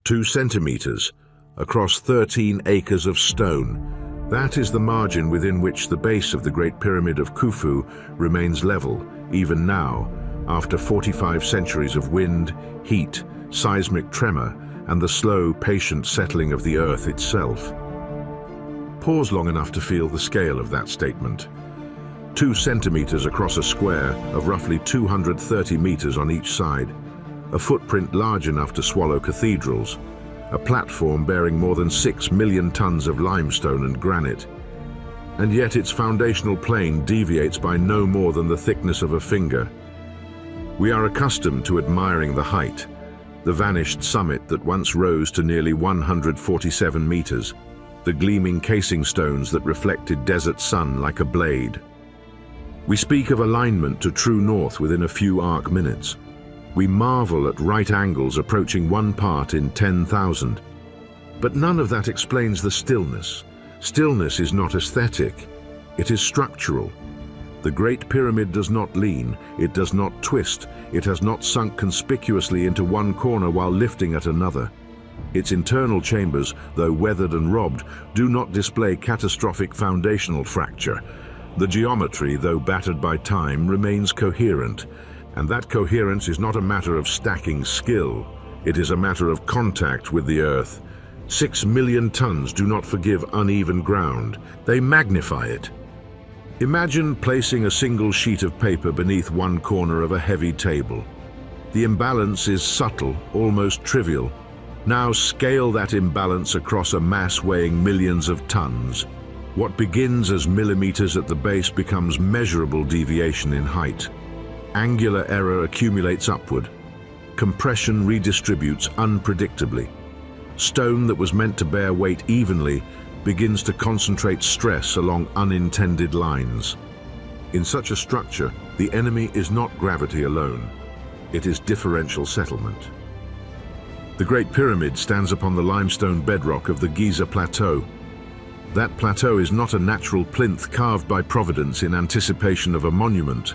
2 centimeters, across 13 acres of stone. That is the margin within which the base of the Great Pyramid of Khufu remains level, even now, after 45 centuries of wind, heat, seismic tremor, and the slow, patient settling of the Earth itself. Pause long enough to feel the scale of that statement. 2 centimeters across a square of roughly 230 meters on each side, a footprint large enough to swallow cathedrals, a platform bearing more than 6 million tons of limestone and granite. And yet its foundational plane deviates by no more than the thickness of a finger. We are accustomed to admiring the height, the vanished summit that once rose to nearly 147 meters, the gleaming casing stones that reflected desert sun like a blade. We speak of alignment to true north within a few arc minutes. We marvel at right angles approaching 1 part in 10,000. But none of that explains the stillness. Stillness is not aesthetic, it is structural. The Great Pyramid does not lean, it does not twist, it has not sunk conspicuously into one corner while lifting at another. Its internal chambers, though weathered and robbed, do not display catastrophic foundational fracture. The geometry, though battered by time, remains coherent. And that coherence is not a matter of stacking skill, it is a matter of contact with the Earth. 6 million tons do not forgive uneven ground, they magnify it. Imagine placing a single sheet of paper beneath one corner of a heavy table. The imbalance is subtle, almost trivial. Now scale that imbalance across a mass weighing millions of tons. What begins as millimeters at the base becomes measurable deviation in height. Angular error accumulates upward. Compression redistributes unpredictably. Stone that was meant to bear weight evenly begins to concentrate stress along unintended lines. In such a structure, the enemy is not gravity alone. It is differential settlement. The Great Pyramid stands upon the limestone bedrock of the Giza Plateau. That plateau is not a natural plinth carved by Providence in anticipation of a monument.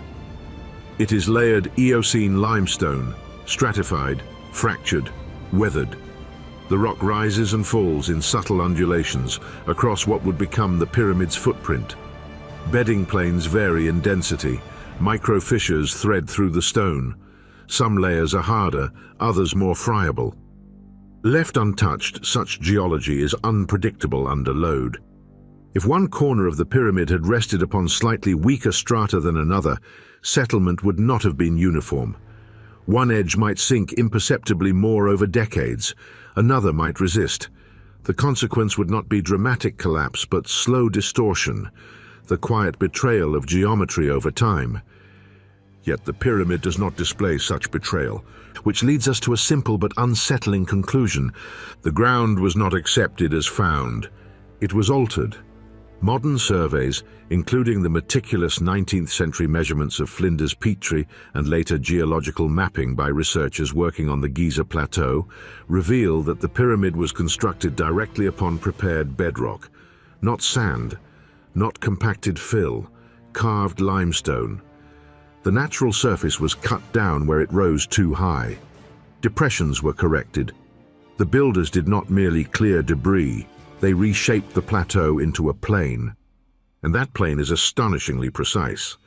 It is layered Eocene limestone, stratified, fractured, weathered. The rock rises and falls in subtle undulations across what would become the pyramid's footprint. Bedding planes vary in density. Micro fissures thread through the stone. Some layers are harder, others more friable. Left untouched, such geology is unpredictable under load. If one corner of the pyramid had rested upon slightly weaker strata than another, settlement would not have been uniform. One edge might sink imperceptibly more over decades, another might resist. The consequence would not be dramatic collapse, but slow distortion, the quiet betrayal of geometry over time. Yet the pyramid does not display such betrayal, which leads us to a simple but unsettling conclusion. The ground was not accepted as found. It was altered. Modern surveys, including the meticulous 19th century measurements of Flinders Petrie and later geological mapping by researchers working on the Giza Plateau, reveal that the pyramid was constructed directly upon prepared bedrock, not sand, not compacted fill, carved limestone. The natural surface was cut down where it rose too high. Depressions were corrected. The builders did not merely clear debris, they reshaped the plateau into a plane. And that plane is astonishingly precise.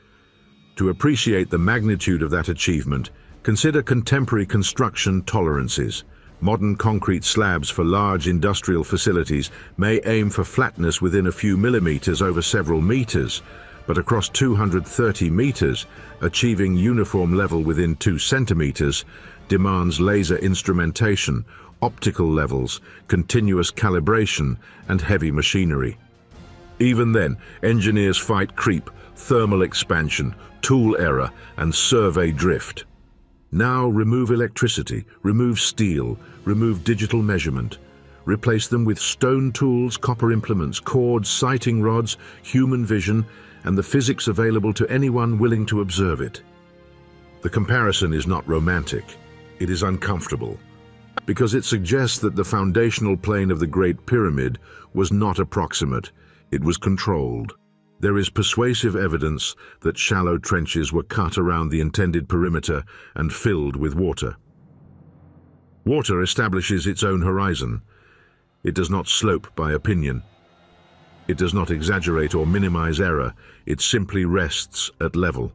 To appreciate the magnitude of that achievement, consider contemporary construction tolerances. Modern concrete slabs for large industrial facilities may aim for flatness within a few millimeters over several meters, but across 230 meters, achieving uniform level within 2 centimeters demands laser instrumentation, optical levels, continuous calibration, and heavy machinery. Even then, engineers fight creep, thermal expansion, tool error, and survey drift. Now remove electricity, remove steel, remove digital measurement. Replace them with stone tools, copper implements, cords, sighting rods, human vision, and the physics available to anyone willing to observe it. The comparison is not romantic, it is uncomfortable, because it suggests that the foundational plane of the Great Pyramid was not approximate, it was controlled. There is persuasive evidence that shallow trenches were cut around the intended perimeter and filled with water. Water establishes its own horizon. It does not slope by opinion. It does not exaggerate or minimize error. It simply rests at level.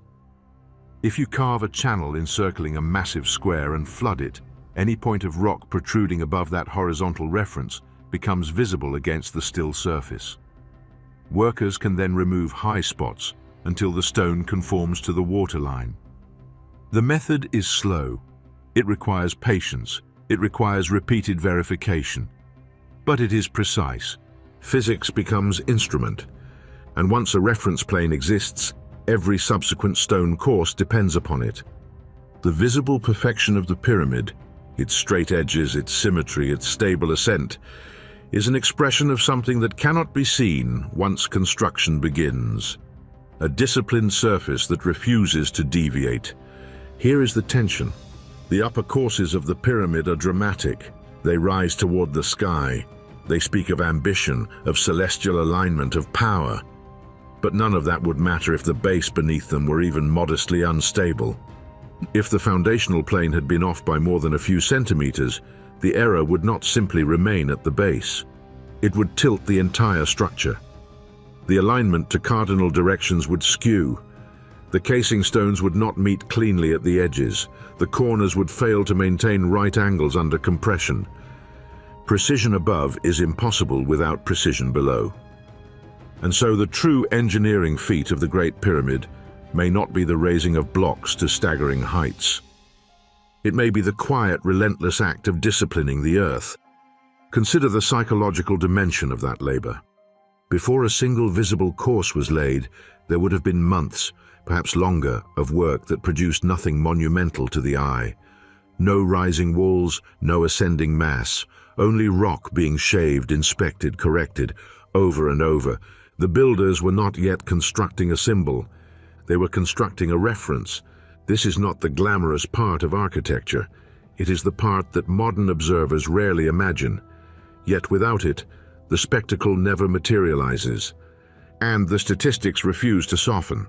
If you carve a channel encircling a massive square and flood it, any point of rock protruding above that horizontal reference becomes visible against the still surface. Workers can then remove high spots until the stone conforms to the waterline. The method is slow. It requires patience. It requires repeated verification. But it is precise. Physics becomes instrument, and once a reference plane exists, every subsequent stone course depends upon it. The visible perfection of the pyramid, its straight edges, its symmetry, its stable ascent, is an expression of something that cannot be seen once construction begins. A disciplined surface that refuses to deviate. Here is the tension. The upper courses of the pyramid are dramatic. They rise toward the sky. They speak of ambition, of celestial alignment, of power. But none of that would matter if the base beneath them were even modestly unstable. If the foundational plane had been off by more than a few centimeters, the error would not simply remain at the base. It would tilt the entire structure. The alignment to cardinal directions would skew. The casing stones would not meet cleanly at the edges. The corners would fail to maintain right angles under compression. Precision above is impossible without precision below. And so the true engineering feat of the Great Pyramid may not be the raising of blocks to staggering heights. It may be the quiet, relentless act of disciplining the earth. Consider the psychological dimension of that labor. Before a single visible course was laid, there would have been months, perhaps longer, of work that produced nothing monumental to the eye. No rising walls, no ascending mass, only rock being shaved, inspected, corrected, over and over. The builders were not yet constructing a symbol. They were constructing a reference. This is not the glamorous part of architecture. It is the part that modern observers rarely imagine. Yet without it, the spectacle never materializes. And the statistics refuse to soften.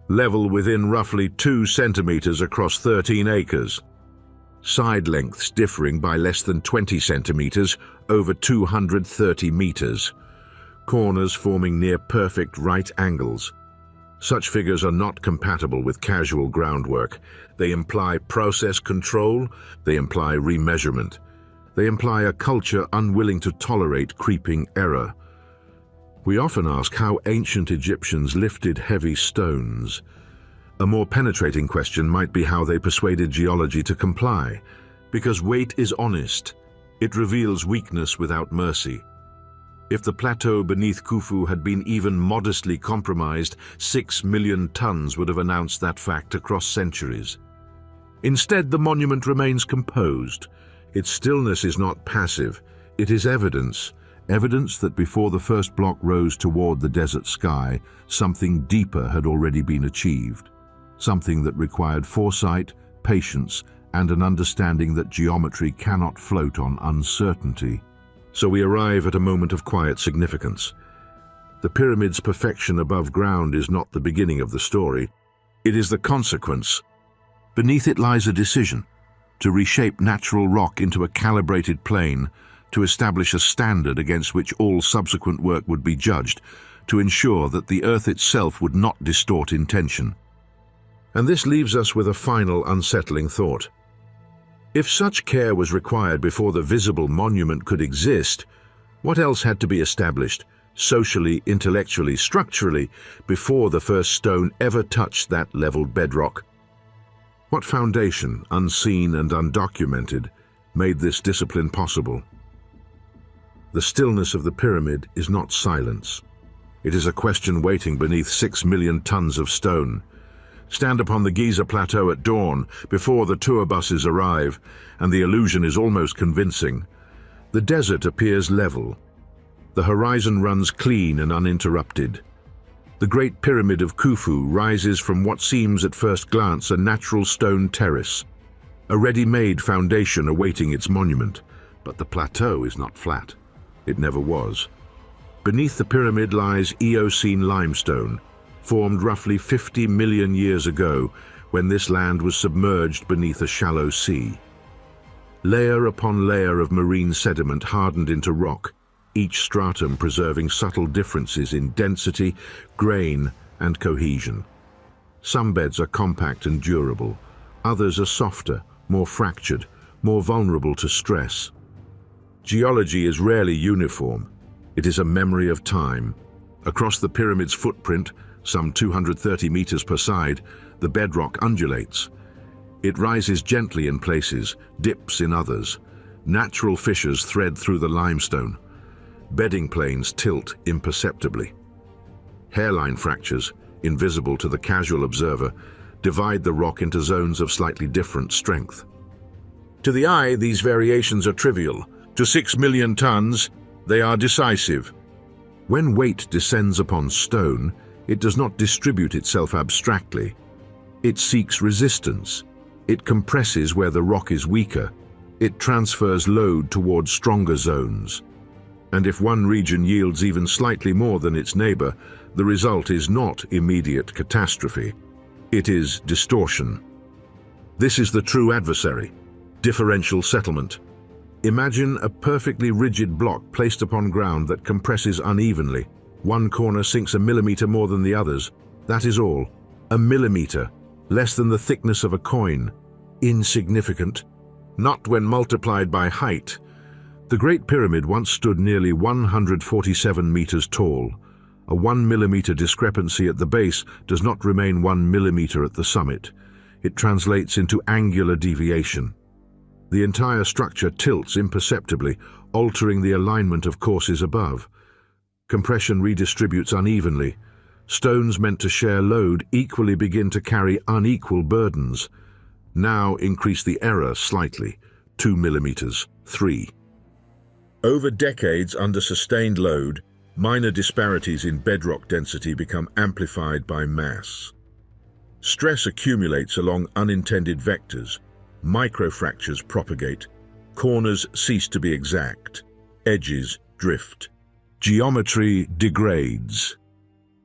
Level within roughly 2 centimeters across 13 acres. Side lengths differing by less than 20 centimeters over 230 meters. Corners forming near-perfect right angles. Such figures are not compatible with casual groundwork. They imply process control, they imply remeasurement. They imply a culture unwilling to tolerate creeping error. We often ask how ancient Egyptians lifted heavy stones. A more penetrating question might be how they persuaded geology to comply. Because weight is honest. It reveals weakness without mercy. If the plateau beneath Khufu had been even modestly compromised, 6 million tons would have announced that fact across centuries. Instead, the monument remains composed. Its stillness is not passive. It is evidence. Evidence that before the first block rose toward the desert sky, something deeper had already been achieved. Something that required foresight, patience, and an understanding that geometry cannot float on uncertainty. So we arrive at a moment of quiet significance. The pyramid's perfection above ground is not the beginning of the story. It is the consequence. Beneath it lies a decision to reshape natural rock into a calibrated plane, to establish a standard against which all subsequent work would be judged, to ensure that the earth itself would not distort intention. And this leaves us with a final unsettling thought. If such care was required before the visible monument could exist, what else had to be established, socially, intellectually, structurally, before the first stone ever touched that leveled bedrock? What foundation, unseen and undocumented, made this discipline possible? The stillness of the pyramid is not silence. It is a question waiting beneath 6 million tons of stone. Stand upon the Giza Plateau at dawn, before the tour buses arrive, and the illusion is almost convincing. The desert appears level. The horizon runs clean and uninterrupted. The Great Pyramid of Khufu rises from what seems at first glance a natural stone terrace, a ready-made foundation awaiting its monument. But the plateau is not flat. It never was. Beneath the pyramid lies Eocene limestone, formed roughly 50 million years ago when this land was submerged beneath a shallow sea. Layer upon layer of marine sediment hardened into rock, each stratum preserving subtle differences in density, grain, and cohesion. Some beds are compact and durable. Others are softer, more fractured, more vulnerable to stress. Geology is rarely uniform. It is a memory of time. Across the pyramid's footprint, some 230 meters per side, the bedrock undulates. It rises gently in places, dips in others. Natural fissures thread through the limestone. Bedding planes tilt imperceptibly. Hairline fractures, invisible to the casual observer, divide the rock into zones of slightly different strength. To the eye, these variations are trivial. To 6 million tons, they are decisive. When weight descends upon stone, it does not distribute itself abstractly. It seeks resistance. It compresses where the rock is weaker. It transfers load towards stronger zones. And if one region yields even slightly more than its neighbor, the result is not immediate catastrophe. It is distortion. This is the true adversary, differential settlement. Imagine a perfectly rigid block placed upon ground that compresses unevenly. One corner sinks a millimeter more than the others. That is all. A millimeter, less than the thickness of a coin. Insignificant. Not when multiplied by height. The Great Pyramid once stood nearly 147 meters tall. A 1 millimeter discrepancy at the base does not remain 1 millimeter at the summit. It translates into angular deviation. The entire structure tilts imperceptibly, altering the alignment of courses above. Compression redistributes unevenly. Stones meant to share load equally begin to carry unequal burdens. Now increase the error slightly, 2 millimeters, 3. Over decades under sustained load, minor disparities in bedrock density become amplified by mass. Stress accumulates along unintended vectors. Microfractures propagate. Corners cease to be exact. Edges drift. Geometry degrades.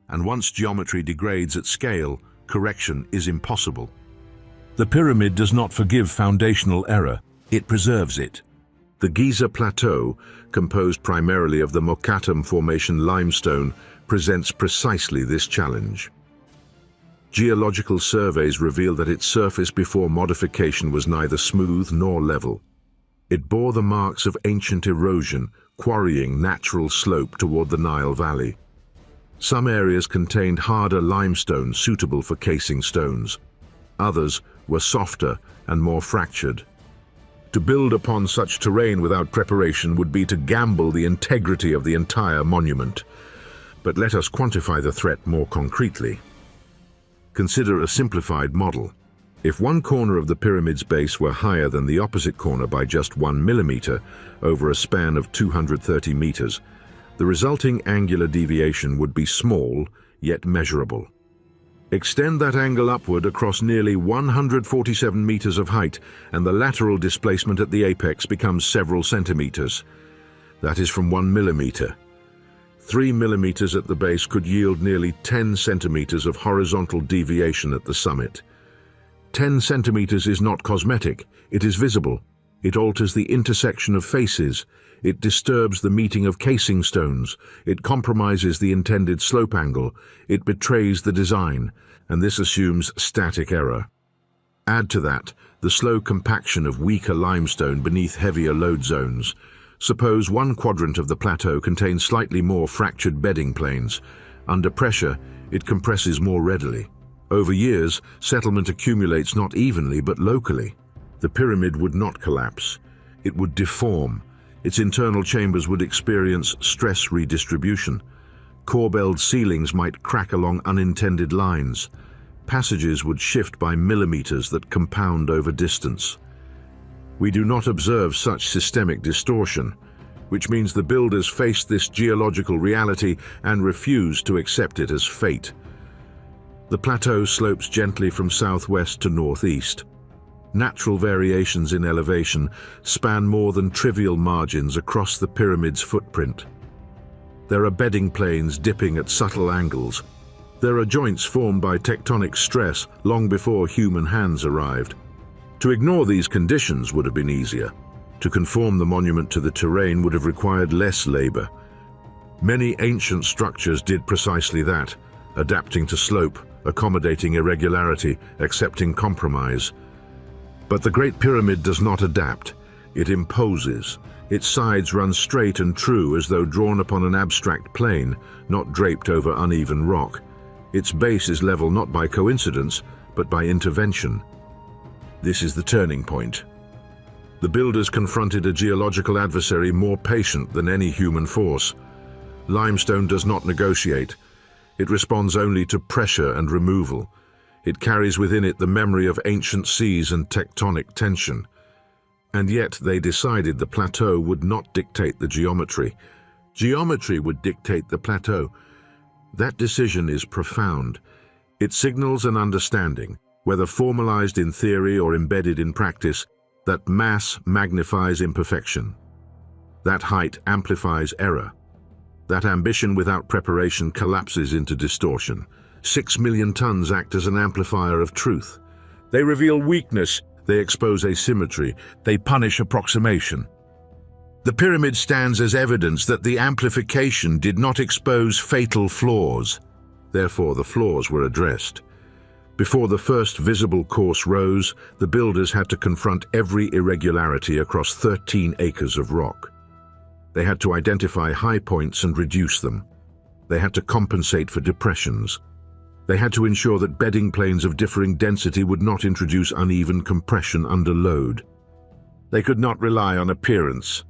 And once geometry degrades at scale, correction is impossible. The pyramid does not forgive foundational error. It preserves it. The Giza Plateau, composed primarily of the Mokattam Formation limestone, presents precisely this challenge. Geological surveys reveal that its surface before modification was neither smooth nor level. It bore the marks of ancient erosion, quarrying natural slope toward the Nile Valley. Some areas contained harder limestone suitable for casing stones. Others were softer and more fractured. To build upon such terrain without preparation would be to gamble the integrity of the entire monument. But let us quantify the threat more concretely. Consider a simplified model. If one corner of the pyramid's base were higher than the opposite corner by just 1 millimeter over a span of 230 meters, the resulting angular deviation would be small, yet measurable. Extend that angle upward across nearly 147 meters of height, and the lateral displacement at the apex becomes several centimeters. That is from 1 millimeter. 3 millimeters at the base could yield nearly 10 centimeters of horizontal deviation at the summit. 10 centimeters is not cosmetic, it is visible. It alters the intersection of faces. It disturbs the meeting of casing stones. It compromises the intended slope angle. It betrays the design, and this assumes static error. Add to that the slow compaction of weaker limestone beneath heavier load zones. Suppose one quadrant of the plateau contains slightly more fractured bedding planes. Under pressure, it compresses more readily. Over years, settlement accumulates not evenly but locally. The pyramid would not collapse. It would deform. Its internal chambers would experience stress redistribution. Corbelled ceilings might crack along unintended lines. Passages would shift by millimeters that compound over distance. We do not observe such systemic distortion, which means the builders faced this geological reality and refused to accept it as fate. The plateau slopes gently from southwest to northeast. Natural variations in elevation span more than trivial margins across the pyramid's footprint. There are bedding planes dipping at subtle angles. There are joints formed by tectonic stress long before human hands arrived. To ignore these conditions would have been easier. To conform the monument to the terrain would have required less labor. Many ancient structures did precisely that, adapting to slope, accommodating irregularity, accepting compromise. But the Great Pyramid does not adapt. It imposes. Its sides run straight and true as though drawn upon an abstract plane, not draped over uneven rock. Its base is level not by coincidence, but by intervention. This is the turning point. The builders confronted a geological adversary more patient than any human force. Limestone does not negotiate. It responds only to pressure and removal. It carries within it the memory of ancient seas and tectonic tension. And yet they decided the plateau would not dictate the geometry. Geometry would dictate the plateau. That decision is profound. It signals an understanding, whether formalized in theory or embedded in practice, that mass magnifies imperfection. That height amplifies error. That ambition without preparation collapses into distortion. 6 million tons act as an amplifier of truth. They reveal weakness, they expose asymmetry, they punish approximation. The pyramid stands as evidence that the amplification did not expose fatal flaws. Therefore, the flaws were addressed. Before the first visible course rose, the builders had to confront every irregularity across 13 acres of rock. They had to identify high points and reduce them. They had to compensate for depressions. They had to ensure that bedding planes of differing density would not introduce uneven compression under load. They could not rely on appearance.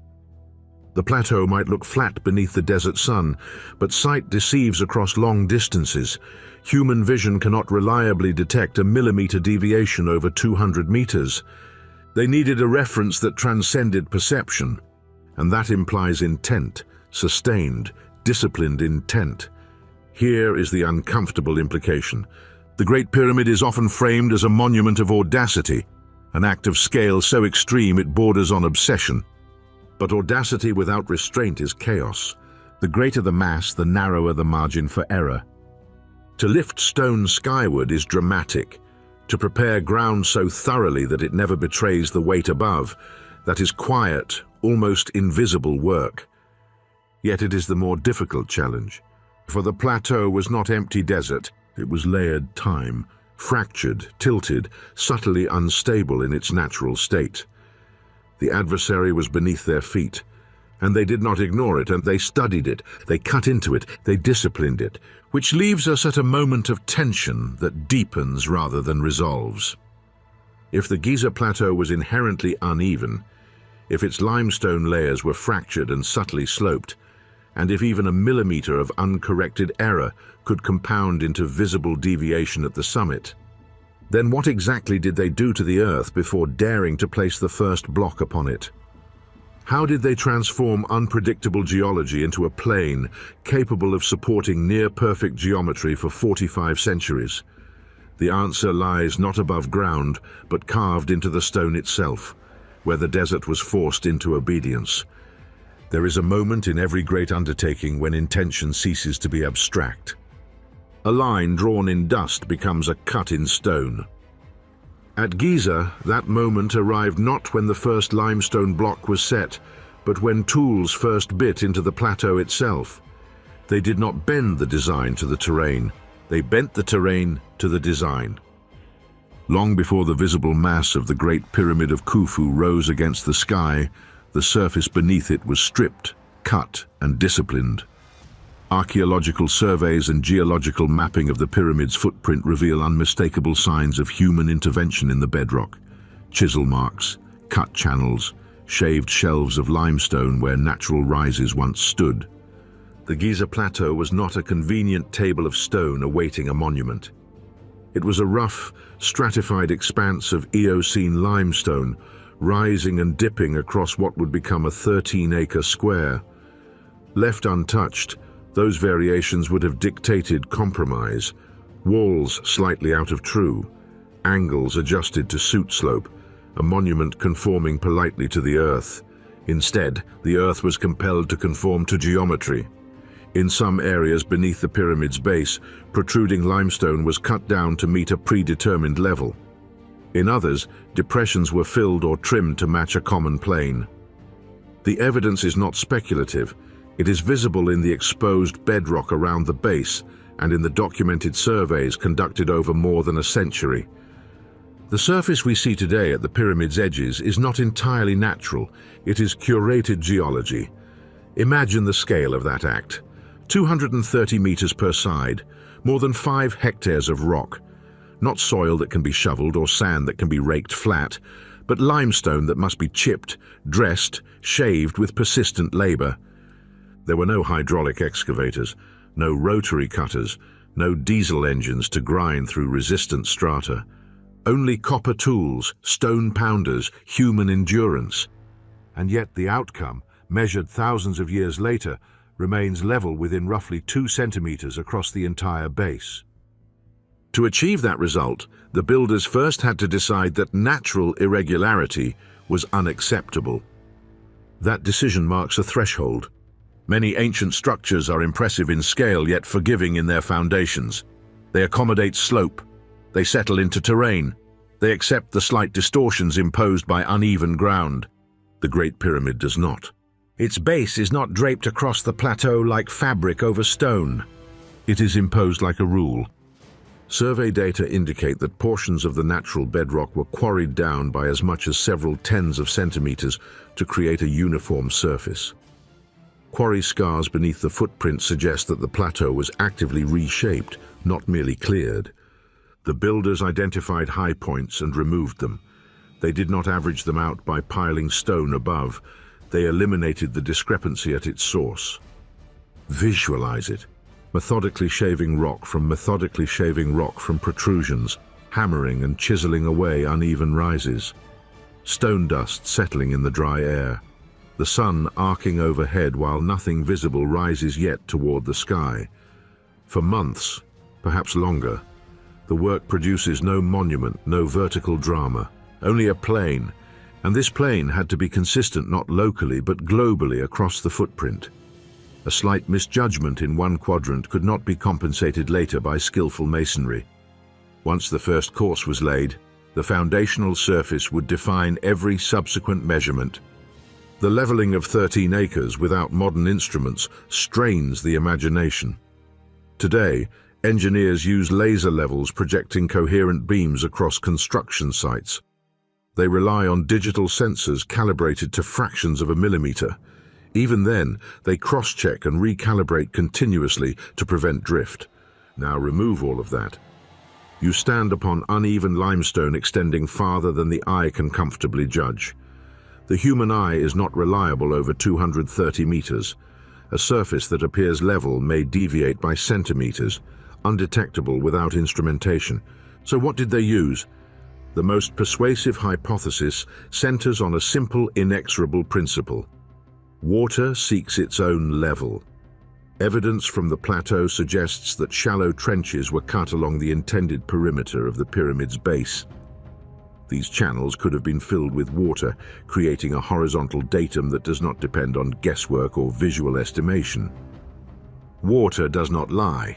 The plateau might look flat beneath the desert sun, but sight deceives across long distances. Human vision cannot reliably detect a millimeter deviation over 200 meters. They needed a reference that transcended perception, and that implies intent, sustained, disciplined intent. Here is the uncomfortable implication. The Great Pyramid is often framed as a monument of audacity, an act of scale so extreme it borders on obsession. But audacity without restraint is chaos. The greater the mass, the narrower the margin for error. To lift stone skyward is dramatic. To prepare ground so thoroughly that it never betrays the weight above, that is quiet, almost invisible work. Yet it is the more difficult challenge. For the plateau was not empty desert, it was layered time, fractured, tilted, subtly unstable in its natural state. The adversary was beneath their feet, and they did not ignore it, and they studied it, they cut into it, they disciplined it, which leaves us at a moment of tension that deepens rather than resolves. If the Giza Plateau was inherently uneven, if its limestone layers were fractured and subtly sloped, and if even a millimeter of uncorrected error could compound into visible deviation at the summit, then what exactly did they do to the Earth before daring to place the first block upon it? How did they transform unpredictable geology into a plane capable of supporting near-perfect geometry for 45 centuries? The answer lies not above ground, but carved into the stone itself, where the desert was forced into obedience. There is a moment in every great undertaking when intention ceases to be abstract. A line drawn in dust becomes a cut in stone. At Giza, that moment arrived not when the first limestone block was set, but when tools first bit into the plateau itself. They did not bend the design to the terrain, they bent the terrain to the design. Long before the visible mass of the Great Pyramid of Khufu rose against the sky, the surface beneath it was stripped, cut, and disciplined. Archaeological surveys and geological mapping of the pyramid's footprint reveal unmistakable signs of human intervention in the bedrock. Chisel marks, cut channels, shaved shelves of limestone where natural rises once stood. The Giza Plateau was not a convenient table of stone awaiting a monument. It was a rough, stratified expanse of Eocene limestone, rising and dipping across what would become a 13-acre square. Left untouched, those variations would have dictated compromise, walls slightly out of true, angles adjusted to suit slope, a monument conforming politely to the earth. Instead, the earth was compelled to conform to geometry. In some areas beneath the pyramid's base, protruding limestone was cut down to meet a predetermined level. In others, depressions were filled or trimmed to match a common plane. The evidence is not speculative. It is visible in the exposed bedrock around the base and in the documented surveys conducted over more than a century. The surface we see today at the pyramid's edges is not entirely natural. It is curated geology. Imagine the scale of that act. 230 meters per side, more than 5 hectares of rock. Not soil that can be shoveled or sand that can be raked flat, but limestone that must be chipped, dressed, shaved with persistent labor. There were no hydraulic excavators, no rotary cutters, no diesel engines to grind through resistant strata. Only copper tools, stone pounders, human endurance. And yet the outcome, measured thousands of years later, remains level within roughly 2 centimeters across the entire base. To achieve that result, the builders first had to decide that natural irregularity was unacceptable. That decision marks a threshold. Many ancient structures are impressive in scale yet forgiving in their foundations. They accommodate slope. They settle into terrain. They accept the slight distortions imposed by uneven ground. The Great Pyramid does not. Its base is not draped across the plateau like fabric over stone. It is imposed like a rule. Survey data indicate that portions of the natural bedrock were quarried down by as much as several tens of centimeters to create a uniform surface. Quarry scars beneath the footprint suggest that the plateau was actively reshaped, not merely cleared. The builders identified high points and removed them. They did not average them out by piling stone above. They eliminated the discrepancy at its source. Visualize it. Methodically shaving rock from protrusions, hammering and chiseling away uneven rises. Stone dust settling in the dry air. The sun arcing overhead while nothing visible rises yet toward the sky. For months, perhaps longer, the work produces no monument, no vertical drama, only a plane, and this plane had to be consistent not locally but globally across the footprint. A slight misjudgment in one quadrant could not be compensated later by skillful masonry. Once the first course was laid, the foundational surface would define every subsequent measurement. The leveling of 13 acres without modern instruments strains the imagination. Today, engineers use laser levels projecting coherent beams across construction sites. They rely on digital sensors calibrated to fractions of a millimeter. Even then, they cross-check and recalibrate continuously to prevent drift. Now remove all of that. You stand upon uneven limestone extending farther than the eye can comfortably judge. The human eye is not reliable over 230 meters. A surface that appears level may deviate by centimeters, undetectable without instrumentation. So what did they use? The most persuasive hypothesis centers on a simple, inexorable principle. Water seeks its own level. Evidence from the plateau suggests that shallow trenches were cut along the intended perimeter of the pyramid's base. These channels could have been filled with water, creating a horizontal datum that does not depend on guesswork or visual estimation. Water does not lie.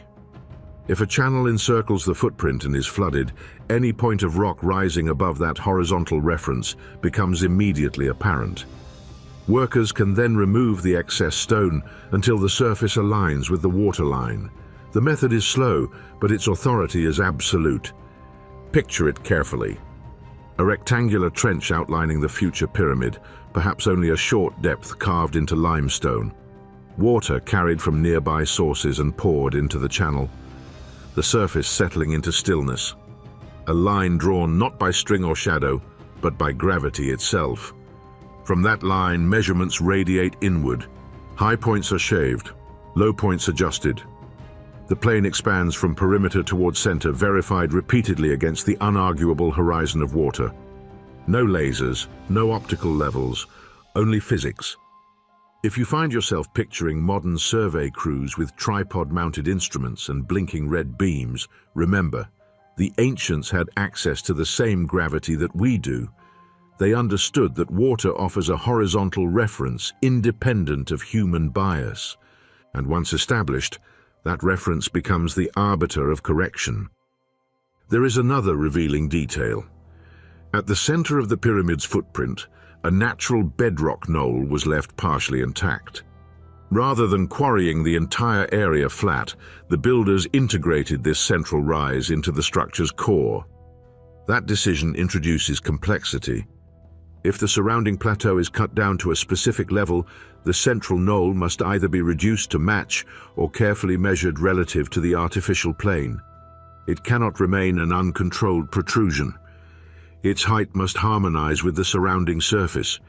If a channel encircles the footprint and is flooded, any point of rock rising above that horizontal reference becomes immediately apparent. Workers can then remove the excess stone until the surface aligns with the waterline. The method is slow, but its authority is absolute. Picture it carefully. A rectangular trench outlining the future pyramid, perhaps only a short depth carved into limestone. Water carried from nearby sources and poured into the channel. The surface settling into stillness. A line drawn not by string or shadow, but by gravity itself. From that line, measurements radiate inward. High points are shaved, low points adjusted. The plane expands from perimeter toward center, verified repeatedly against the unarguable horizon of water. No lasers, no optical levels, only physics. If you find yourself picturing modern survey crews with tripod-mounted instruments and blinking red beams, remember, the ancients had access to the same gravity that we do. They understood that water offers a horizontal reference independent of human bias, and once established, that reference becomes the arbiter of correction. There is another revealing detail. At the center of the pyramid's footprint, a natural bedrock knoll was left partially intact. Rather than quarrying the entire area flat, the builders integrated this central rise into the structure's core. That decision introduces complexity. If the surrounding plateau is cut down to a specific level, the central knoll must either be reduced to match or carefully measured relative to the artificial plane. It cannot remain an uncontrolled protrusion. Its height must harmonize with the surrounding surface.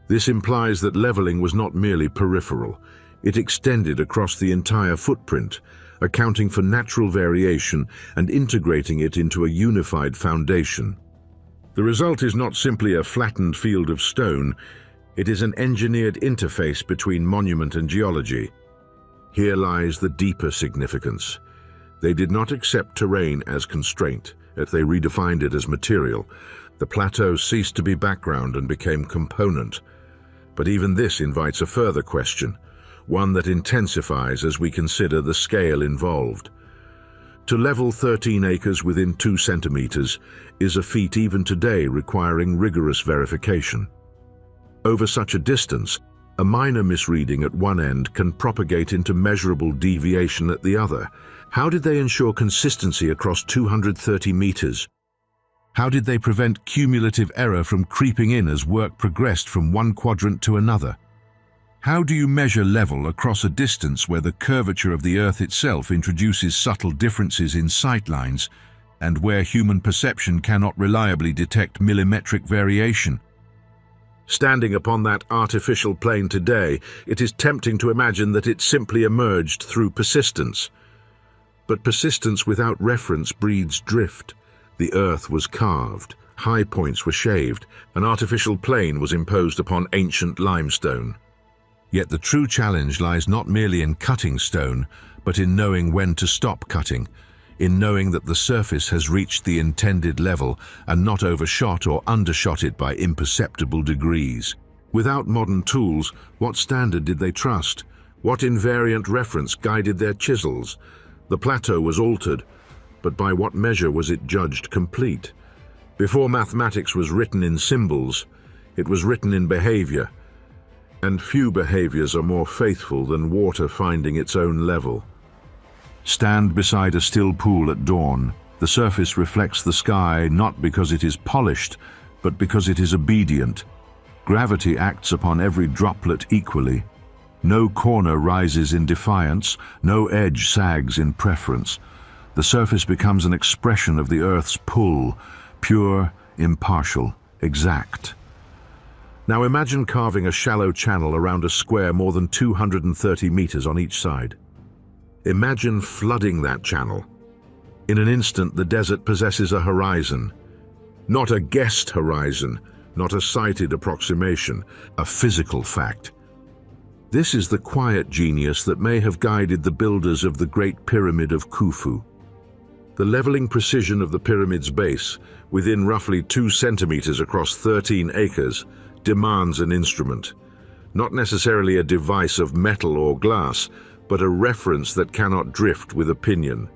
This implies that leveling was not merely peripheral. It extended across the entire footprint, accounting for natural variation and integrating it into a unified foundation. The result is not simply a flattened field of stone, it is an engineered interface between monument and geology. Here lies the deeper significance. They did not accept terrain as constraint, if they redefined it as material. The plateau ceased to be background and became component. But even this invites a further question, one that intensifies as we consider the scale involved. To level 13 acres within 2 centimeters is a feat even today requiring rigorous verification. Over such a distance, a minor misreading at one end can propagate into measurable deviation at the other. How did they ensure consistency across 230 meters? How did they prevent cumulative error from creeping in as work progressed from one quadrant to another? How do you measure level across a distance where the curvature of the Earth itself introduces subtle differences in sightlines and where human perception cannot reliably detect millimetric variation? Standing upon that artificial plane today, it is tempting to imagine that it simply emerged through persistence. But persistence without reference breeds drift. The Earth was carved, high points were shaved, an artificial plane was imposed upon ancient limestone. Yet the true challenge lies not merely in cutting stone, but in knowing when to stop cutting, in knowing that the surface has reached the intended level and not overshot or undershot it by imperceptible degrees. Without modern tools, what standard did they trust? What invariant reference guided their chisels? The plateau was altered, but by what measure was it judged complete? Before mathematics was written in symbols, it was written in behavior. And few behaviors are more faithful than water finding its own level. Stand beside a still pool at dawn. The surface reflects the sky not because it is polished, but because it is obedient. Gravity acts upon every droplet equally. No corner rises in defiance, no edge sags in preference. The surface becomes an expression of the Earth's pull, pure, impartial, exact. Now imagine carving a shallow channel around a square more than 230 meters on each side. Imagine flooding that channel. In an instant, the desert possesses a horizon. Not a guessed horizon, not a sighted approximation, a physical fact. This is the quiet genius that may have guided the builders of the Great Pyramid of Khufu. The leveling precision of the pyramid's base, within roughly 2 centimeters across 13 acres, demands an instrument. Not necessarily a device of metal or glass, but a reference that cannot drift with opinion.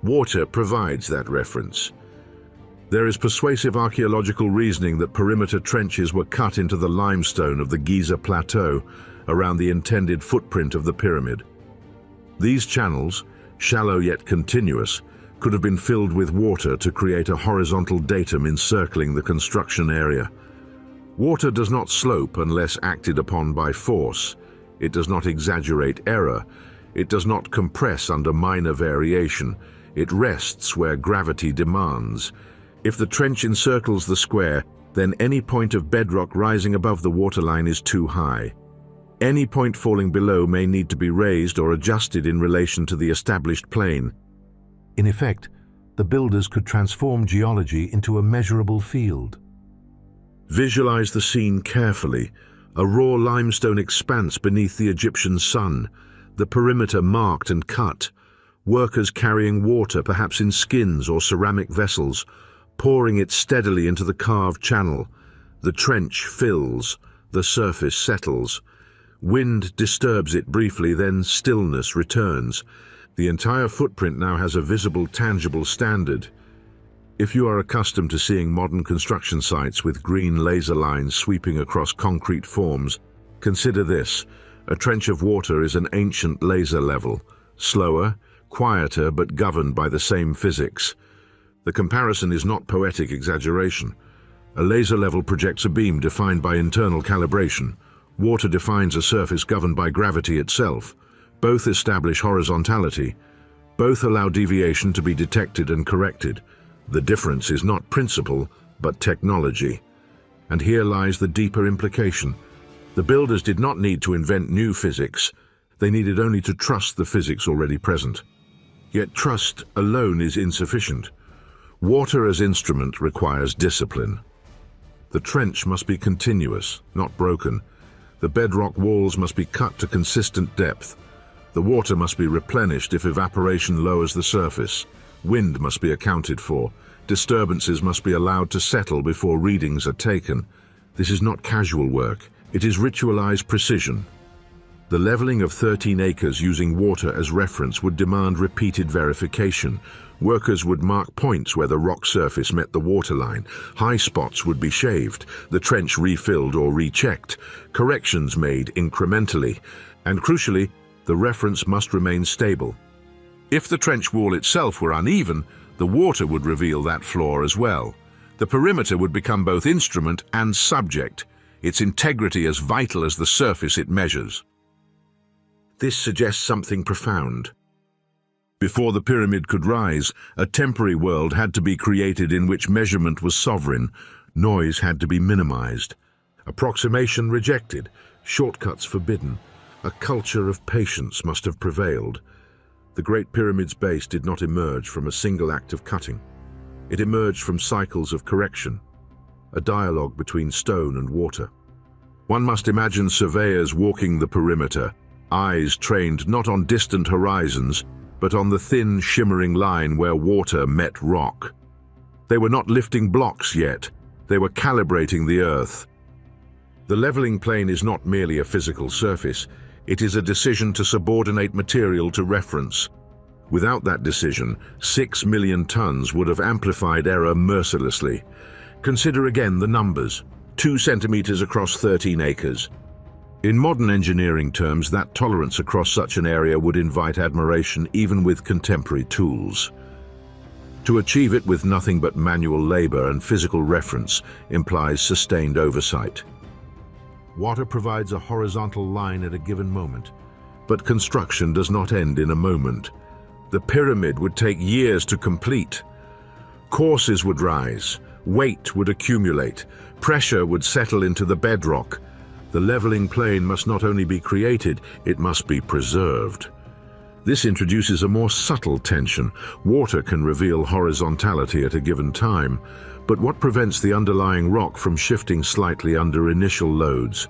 Water provides that reference. There is persuasive archaeological reasoning that perimeter trenches were cut into the limestone of the Giza Plateau around the intended footprint of the pyramid. These channels, shallow yet continuous, could have been filled with water to create a horizontal datum encircling the construction area. Water does not slope unless acted upon by force. It does not exaggerate error. It does not compress under minor variation. It rests where gravity demands. If the trench encircles the square, then any point of bedrock rising above the waterline is too high. Any point falling below may need to be raised or adjusted in relation to the established plane. In effect, the builders could transform geology into a measurable field. Visualize the scene carefully. A raw limestone expanse beneath the Egyptian sun, the perimeter marked and cut, workers carrying water perhaps in skins or ceramic vessels, pouring it steadily into the carved channel. The trench fills, the surface settles. Wind disturbs it briefly, then stillness returns. The entire footprint now has a visible, tangible standard. If you are accustomed to seeing modern construction sites with green laser lines sweeping across concrete forms, consider this. A trench of water is an ancient laser level, slower, quieter, but governed by the same physics. The comparison is not poetic exaggeration. A laser level projects a beam defined by internal calibration. Water defines a surface governed by gravity itself. Both establish horizontality. Both allow deviation to be detected and corrected. The difference is not principle, but technology. And here lies the deeper implication. The builders did not need to invent new physics. They needed only to trust the physics already present. Yet trust alone is insufficient. Water as instrument requires discipline. The trench must be continuous, not broken. The bedrock walls must be cut to consistent depth. The water must be replenished if evaporation lowers the surface. Wind must be accounted for. Disturbances must be allowed to settle before readings are taken. This is not casual work. It is ritualized precision. The leveling of 13 acres using water as reference would demand repeated verification. Workers would mark points where the rock surface met the waterline. High spots would be shaved, the trench refilled or rechecked, corrections made incrementally, and crucially, the reference must remain stable. If the trench wall itself were uneven, the water would reveal that flaw as well. The perimeter would become both instrument and subject, its integrity as vital as the surface it measures. This suggests something profound. Before the pyramid could rise, a temporary world had to be created in which measurement was sovereign, noise had to be minimized, approximation rejected, shortcuts forbidden. A culture of patience must have prevailed. The Great Pyramid's base did not emerge from a single act of cutting. It emerged from cycles of correction, a dialogue between stone and water. One must imagine surveyors walking the perimeter, eyes trained not on distant horizons, but on the thin, shimmering line where water met rock. They were not lifting blocks yet, they were calibrating the earth. The leveling plane is not merely a physical surface, it is a decision to subordinate material to reference. Without that decision, 6 million tons would have amplified error mercilessly. Consider again the numbers: 2 centimeters across 13 acres. In modern engineering terms, that tolerance across such an area would invite admiration even with contemporary tools. To achieve it with nothing but manual labor and physical reference implies sustained oversight. Water provides a horizontal line at a given moment, but construction does not end in a moment. The pyramid would take years to complete. Courses would rise, weight would accumulate, pressure would settle into the bedrock. The leveling plane must not only be created, it must be preserved. This introduces a more subtle tension. Water can reveal horizontality at a given time, but what prevents the underlying rock from shifting slightly under initial loads?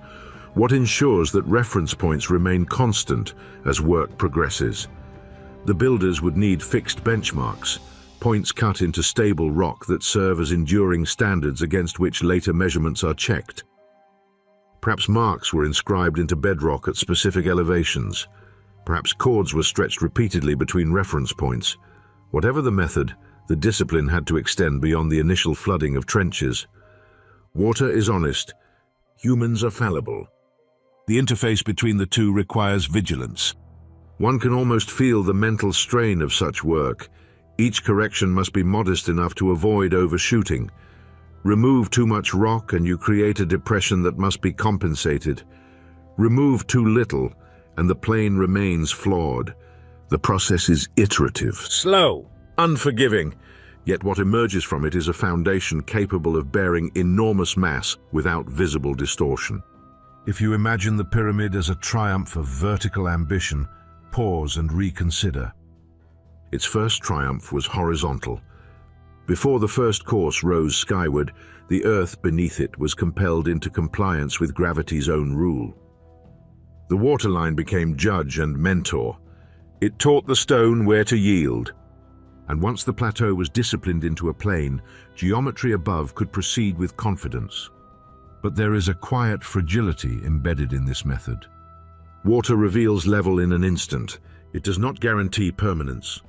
What ensures that reference points remain constant as work progresses? The builders would need fixed benchmarks, points cut into stable rock that serve as enduring standards against which later measurements are checked. Perhaps marks were inscribed into bedrock at specific elevations. Perhaps cords were stretched repeatedly between reference points. Whatever the method, the discipline had to extend beyond the initial flooding of trenches. Water is honest. Humans are fallible. The interface between the two requires vigilance. One can almost feel the mental strain of such work. Each correction must be modest enough to avoid overshooting. Remove too much rock and you create a depression that must be compensated. Remove too little and the plane remains flawed. The process is iterative, slow, unforgiving, yet what emerges from it is a foundation capable of bearing enormous mass without visible distortion. If you imagine the pyramid as a triumph of vertical ambition, pause and reconsider. Its first triumph was horizontal. Before the first course rose skyward, the earth beneath it was compelled into compliance with gravity's own rule. The waterline became judge and mentor. It taught the stone where to yield. And once the plateau was disciplined into a plane, geometry above could proceed with confidence. But there is a quiet fragility embedded in this method. Water reveals level in an instant. It does not guarantee permanence.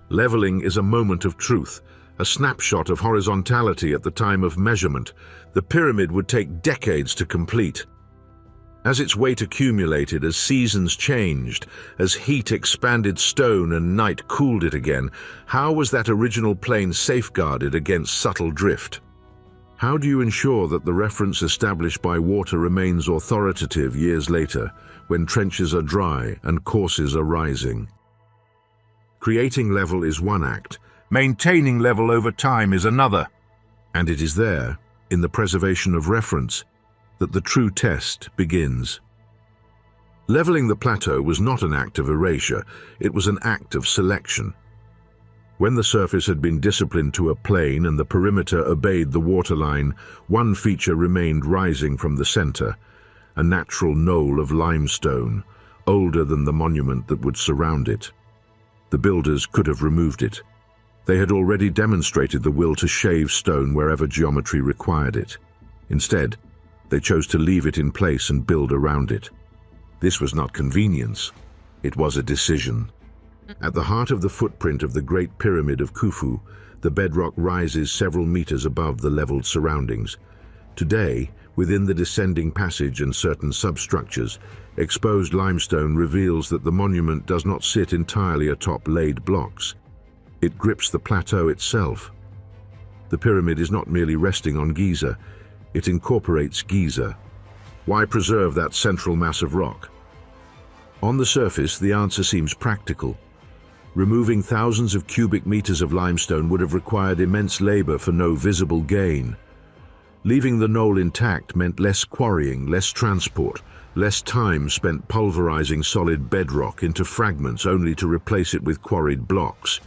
Leveling is a moment of truth, a snapshot of horizontality at the time of measurement. The pyramid would take decades to complete. As its weight accumulated, as seasons changed, as heat expanded stone and night cooled it again, how was that original plane safeguarded against subtle drift? How do you ensure that the reference established by water remains authoritative years later, when trenches are dry and courses are rising? Creating level is one act. Maintaining level over time is another. And it is there, in the preservation of reference, that the true test begins. Leveling the plateau was not an act of erasure, it was an act of selection. When the surface had been disciplined to a plane and the perimeter obeyed the waterline, one feature remained rising from the center, a natural knoll of limestone, older than the monument that would surround it. The builders could have removed it. They had already demonstrated the will to shave stone wherever geometry required it. Instead, they chose to leave it in place and build around it. This was not convenience, it was a decision. At the heart of the footprint of the Great Pyramid of Khufu, the bedrock rises several meters above the leveled surroundings. Today, within the descending passage and certain substructures, exposed limestone reveals that the monument does not sit entirely atop laid blocks. It grips the plateau itself. The pyramid is not merely resting on Giza, it incorporates Giza. Why preserve that central mass of rock? On the surface, the answer seems practical. Removing thousands of cubic meters of limestone would have required immense labor for no visible gain. Leaving the knoll intact meant less quarrying, less transport, less time spent pulverizing solid bedrock into fragments only to replace it with quarried blocks.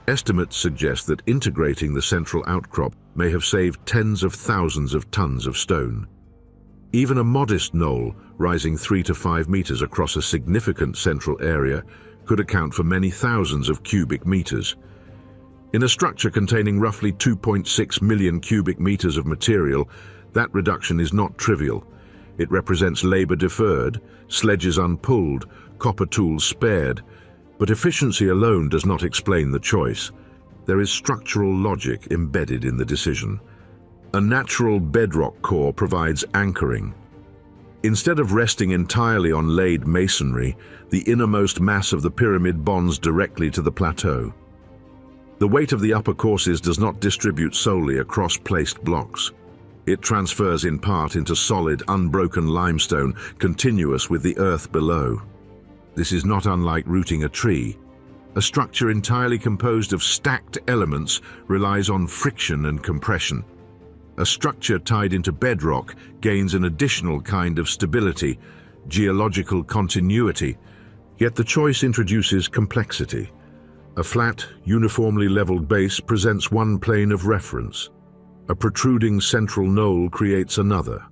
Estimates suggest that integrating the central outcrop may have saved tens of thousands of tons of stone. Even a modest knoll, rising 3 to 5 meters across a significant central area, could account for many thousands of cubic meters. In a structure containing roughly 2.6 million cubic meters of material, that reduction is not trivial. It represents labor deferred, sledges unpulled, copper tools spared. But efficiency alone does not explain the choice. There is structural logic embedded in the decision. A natural bedrock core provides anchoring. Instead of resting entirely on laid masonry, the innermost mass of the pyramid bonds directly to the plateau. The weight of the upper courses does not distribute solely across placed blocks. It transfers in part into solid, unbroken limestone, continuous with the earth below. This is not unlike rooting a tree. A structure entirely composed of stacked elements relies on friction and compression. A structure tied into bedrock gains an additional kind of stability, geological continuity, yet the choice introduces complexity. A flat, uniformly leveled base presents one plane of reference. A protruding central knoll creates another.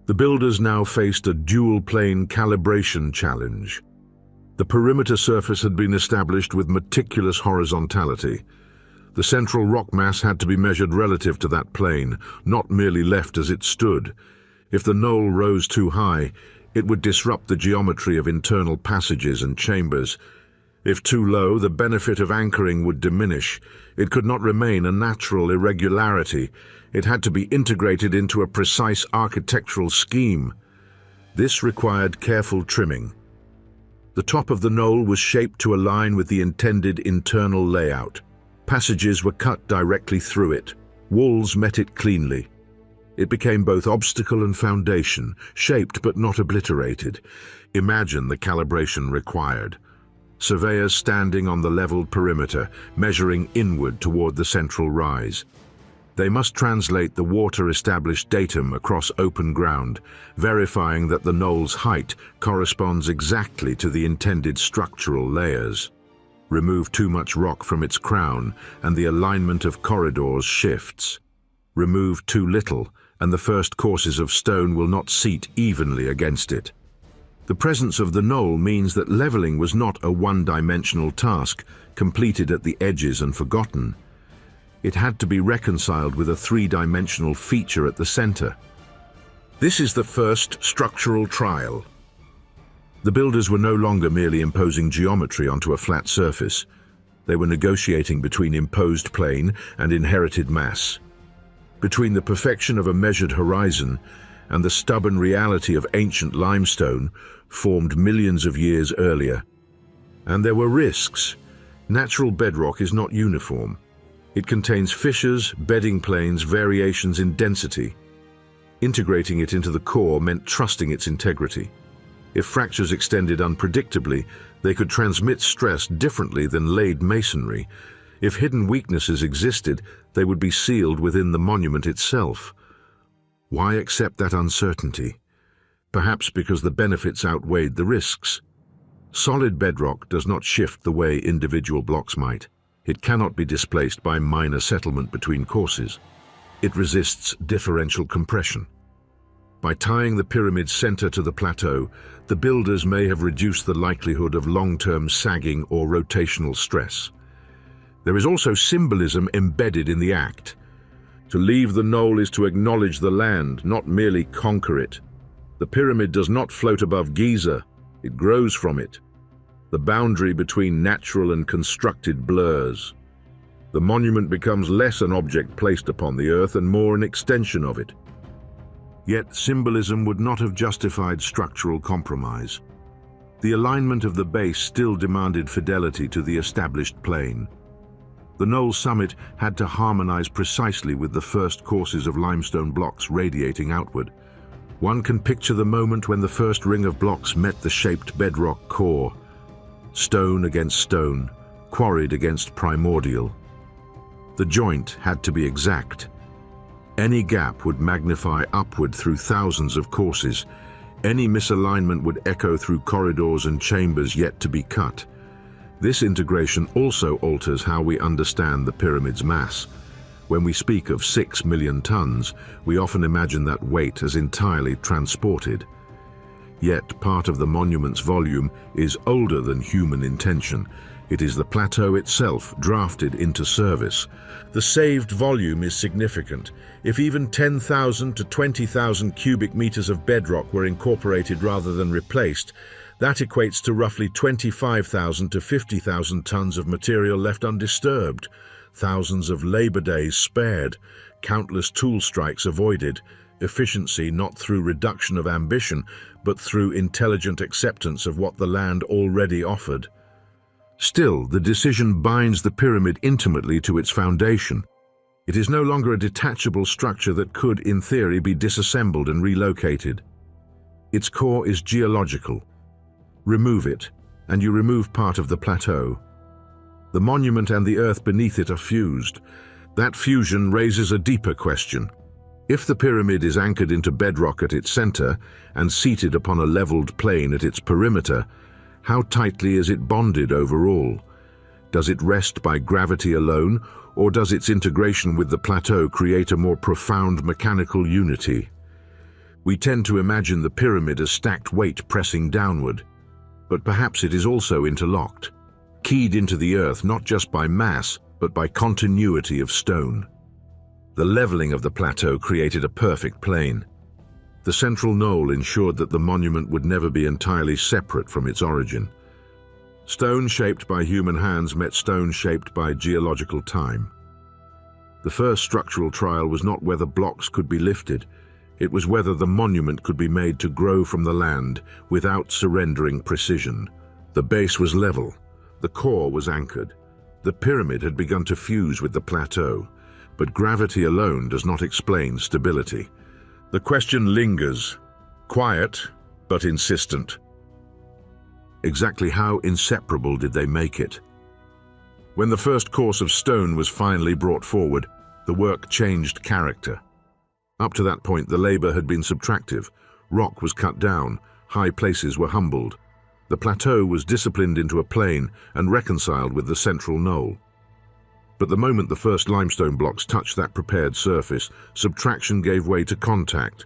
The builders now faced a dual-plane calibration challenge. The perimeter surface had been established with meticulous horizontality. The central rock mass had to be measured relative to that plane, not merely left as it stood. If the knoll rose too high, it would disrupt the geometry of internal passages and chambers. If too low, the benefit of anchoring would diminish. It could not remain a natural irregularity. It had to be integrated into a precise architectural scheme. This required careful trimming. The top of the knoll was shaped to align with the intended internal layout. Passages were cut directly through it. Walls met it cleanly. It became both obstacle and foundation, shaped but not obliterated. Imagine the calibration required. Surveyors standing on the leveled perimeter, measuring inward toward the central rise. They must translate the water-established datum across open ground, verifying that the knoll's height corresponds exactly to the intended structural layers. Remove too much rock from its crown, and the alignment of corridors shifts. Remove too little, and the first courses of stone will not seat evenly against it. The presence of the knoll means that leveling was not a one-dimensional task, completed at the edges and forgotten. It had to be reconciled with a three-dimensional feature at the center. This is the first structural trial. The builders were no longer merely imposing geometry onto a flat surface. They were negotiating between imposed plane and inherited mass, between the perfection of a measured horizon and the stubborn reality of ancient limestone formed millions of years earlier. And there were risks. Natural bedrock is not uniform. It contains fissures, bedding planes, variations in density. Integrating it into the core meant trusting its integrity. If fractures extended unpredictably, they could transmit stress differently than laid masonry. If hidden weaknesses existed, they would be sealed within the monument itself. Why accept that uncertainty? Perhaps because the benefits outweighed the risks. Solid bedrock does not shift the way individual blocks might. It cannot be displaced by minor settlement between courses. It resists differential compression. By tying the pyramid's center to the plateau, the builders may have reduced the likelihood of long-term sagging or rotational stress. There is also symbolism embedded in the act. To leave the knoll is to acknowledge the land, not merely conquer it. The pyramid does not float above Giza, it grows from it. The boundary between natural and constructed blurs. The monument becomes less an object placed upon the earth and more an extension of it. Yet symbolism would not have justified structural compromise. The alignment of the base still demanded fidelity to the established plane. The knoll summit had to harmonize precisely with the first courses of limestone blocks radiating outward. One can picture the moment when the first ring of blocks met the shaped bedrock core. Stone against stone, quarried against primordial. The joint had to be exact. Any gap would magnify upward through thousands of courses. Any misalignment would echo through corridors and chambers yet to be cut. This integration also alters how we understand the pyramid's mass. When we speak of 6 million tons, we often imagine that weight as entirely transported. Yet part of the monument's volume is older than human intention. It is the plateau itself drafted into service. The saved volume is significant. If even 10,000 to 20,000 cubic meters of bedrock were incorporated rather than replaced, that equates to roughly 25,000 to 50,000 tons of material left undisturbed, thousands of labor days spared, countless tool strikes avoided, efficiency not through reduction of ambition, but through intelligent acceptance of what the land already offered. Still, the decision binds the pyramid intimately to its foundation. It is no longer a detachable structure that could, in theory, be disassembled and relocated. Its core is geological. Remove it, and you remove part of the plateau. The monument and the earth beneath it are fused. That fusion raises a deeper question. If the pyramid is anchored into bedrock at its center and seated upon a leveled plane at its perimeter, how tightly is it bonded overall? Does it rest by gravity alone, or does its integration with the plateau create a more profound mechanical unity? We tend to imagine the pyramid as stacked weight pressing downward, but perhaps it is also interlocked, keyed into the earth not just by mass, but by continuity of stone. The leveling of the plateau created a perfect plane. The central knoll ensured that the monument would never be entirely separate from its origin. Stone shaped by human hands met stone shaped by geological time. The first structural trial was not whether blocks could be lifted, it was whether the monument could be made to grow from the land without surrendering precision. The base was level, the core was anchored. The pyramid had begun to fuse with the plateau, but gravity alone does not explain stability. The question lingers, quiet but insistent. Exactly how inseparable did they make it? When the first course of stone was finally brought forward, the work changed character. Up to that point, the labor had been subtractive. Rock was cut down, high places were humbled. The plateau was disciplined into a plane and reconciled with the central knoll. But the moment the first limestone blocks touched that prepared surface, subtraction gave way to contact.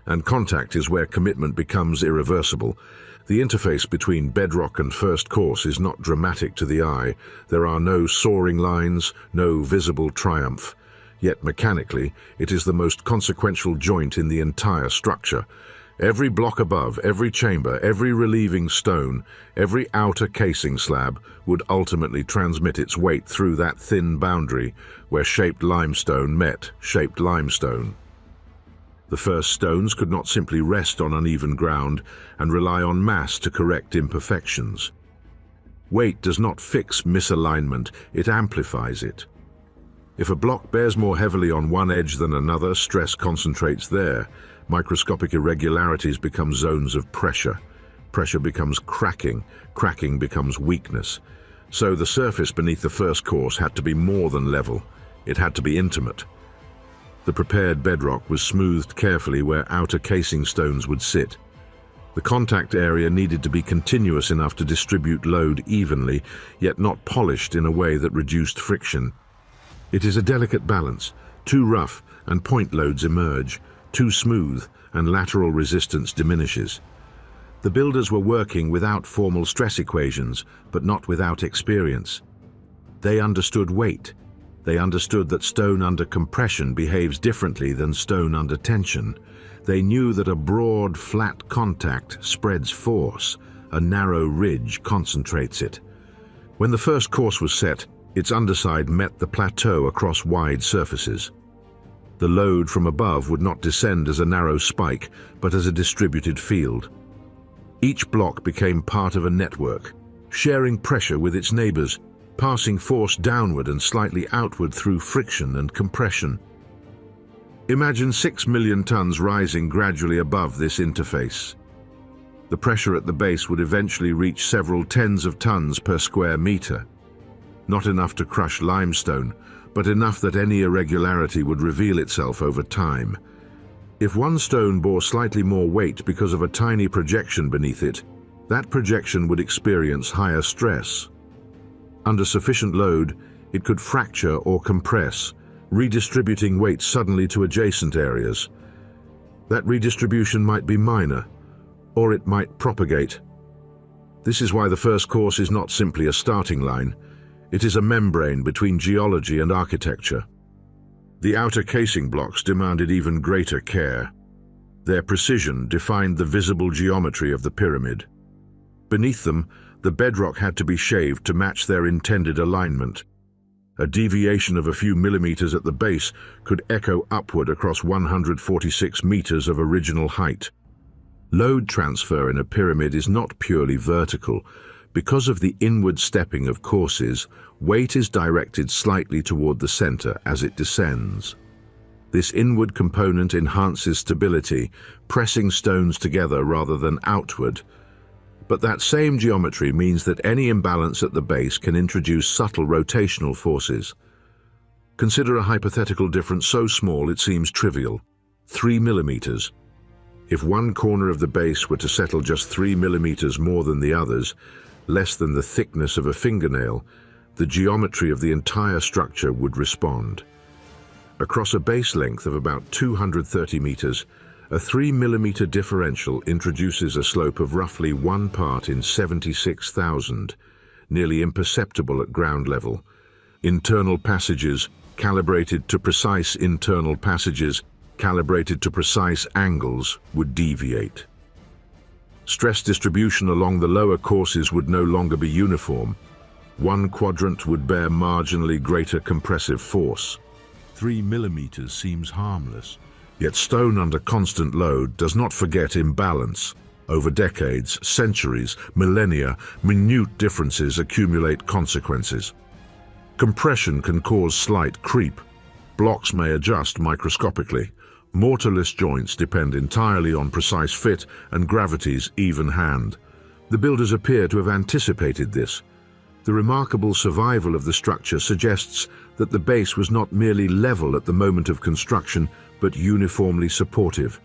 And contact is where commitment becomes irreversible. The interface between bedrock and first course is not dramatic to the eye. There are no soaring lines, no visible triumph. Yet mechanically, it is the most consequential joint in the entire structure. Every block above, every chamber, every relieving stone, every outer casing slab would ultimately transmit its weight through that thin boundary where shaped limestone met shaped limestone. The first stones could not simply rest on uneven ground and rely on mass to correct imperfections. Weight does not fix misalignment, it amplifies it. If a block bears more heavily on one edge than another, stress concentrates there. Microscopic irregularities become zones of pressure. Pressure becomes cracking. Cracking becomes weakness. So the surface beneath the first course had to be more than level. It had to be intimate. The prepared bedrock was smoothed carefully where outer casing stones would sit. The contact area needed to be continuous enough to distribute load evenly, yet not polished in a way that reduced friction. It is a delicate balance. Too rough and point loads emerge. Too smooth and lateral resistance diminishes. The builders were working without formal stress equations, but not without experience. They understood weight. They understood that stone under compression behaves differently than stone under tension. They knew that a broad, flat contact spreads force, a narrow ridge concentrates it. When the first course was set, its underside met the plateau across wide surfaces. The load from above would not descend as a narrow spike, but as a distributed field. Each block became part of a network, sharing pressure with its neighbors, passing force downward and slightly outward through friction and compression. Imagine 6 million tons rising gradually above this interface. The pressure at the base would eventually reach several tens of tons per square meter. Not enough to crush limestone, but enough that any irregularity would reveal itself over time. If one stone bore slightly more weight because of a tiny projection beneath it, that projection would experience higher stress. Under sufficient load, it could fracture or compress, redistributing weight suddenly to adjacent areas. That redistribution might be minor, or it might propagate. This is why the first course is not simply a starting line. It is a membrane between geology and architecture. The outer casing blocks demanded even greater care. Their precision defined the visible geometry of the pyramid. Beneath them, the bedrock had to be shaved to match their intended alignment. A deviation of a few millimeters at the base could echo upward across 146 meters of original height. Load transfer in a pyramid is not purely vertical. Because of the inward stepping of courses, weight is directed slightly toward the center as it descends. This inward component enhances stability, pressing stones together rather than outward. But that same geometry means that any imbalance at the base can introduce subtle rotational forces. Consider a hypothetical difference so small it seems trivial: 3 millimeters. If one corner of the base were to settle just 3 millimeters more than the others, less than the thickness of a fingernail, the geometry of the entire structure would respond. Across a base length of about 230 meters, a 3 millimeter differential introduces a slope of roughly 1 part in 76,000, nearly imperceptible at ground level. Internal passages, calibrated to precise internal passages, calibrated to precise angles, would deviate. Stress distribution along the lower courses would no longer be uniform. One quadrant would bear marginally greater compressive force. 3 millimeters seems harmless, yet stone under constant load does not forget imbalance. Over decades, centuries, millennia, minute differences accumulate consequences. Compression can cause slight creep. Blocks may adjust microscopically. Mortarless joints depend entirely on precise fit and gravity's even hand. The builders appear to have anticipated this. The remarkable survival of the structure suggests that the base was not merely level at the moment of construction, but uniformly supportive.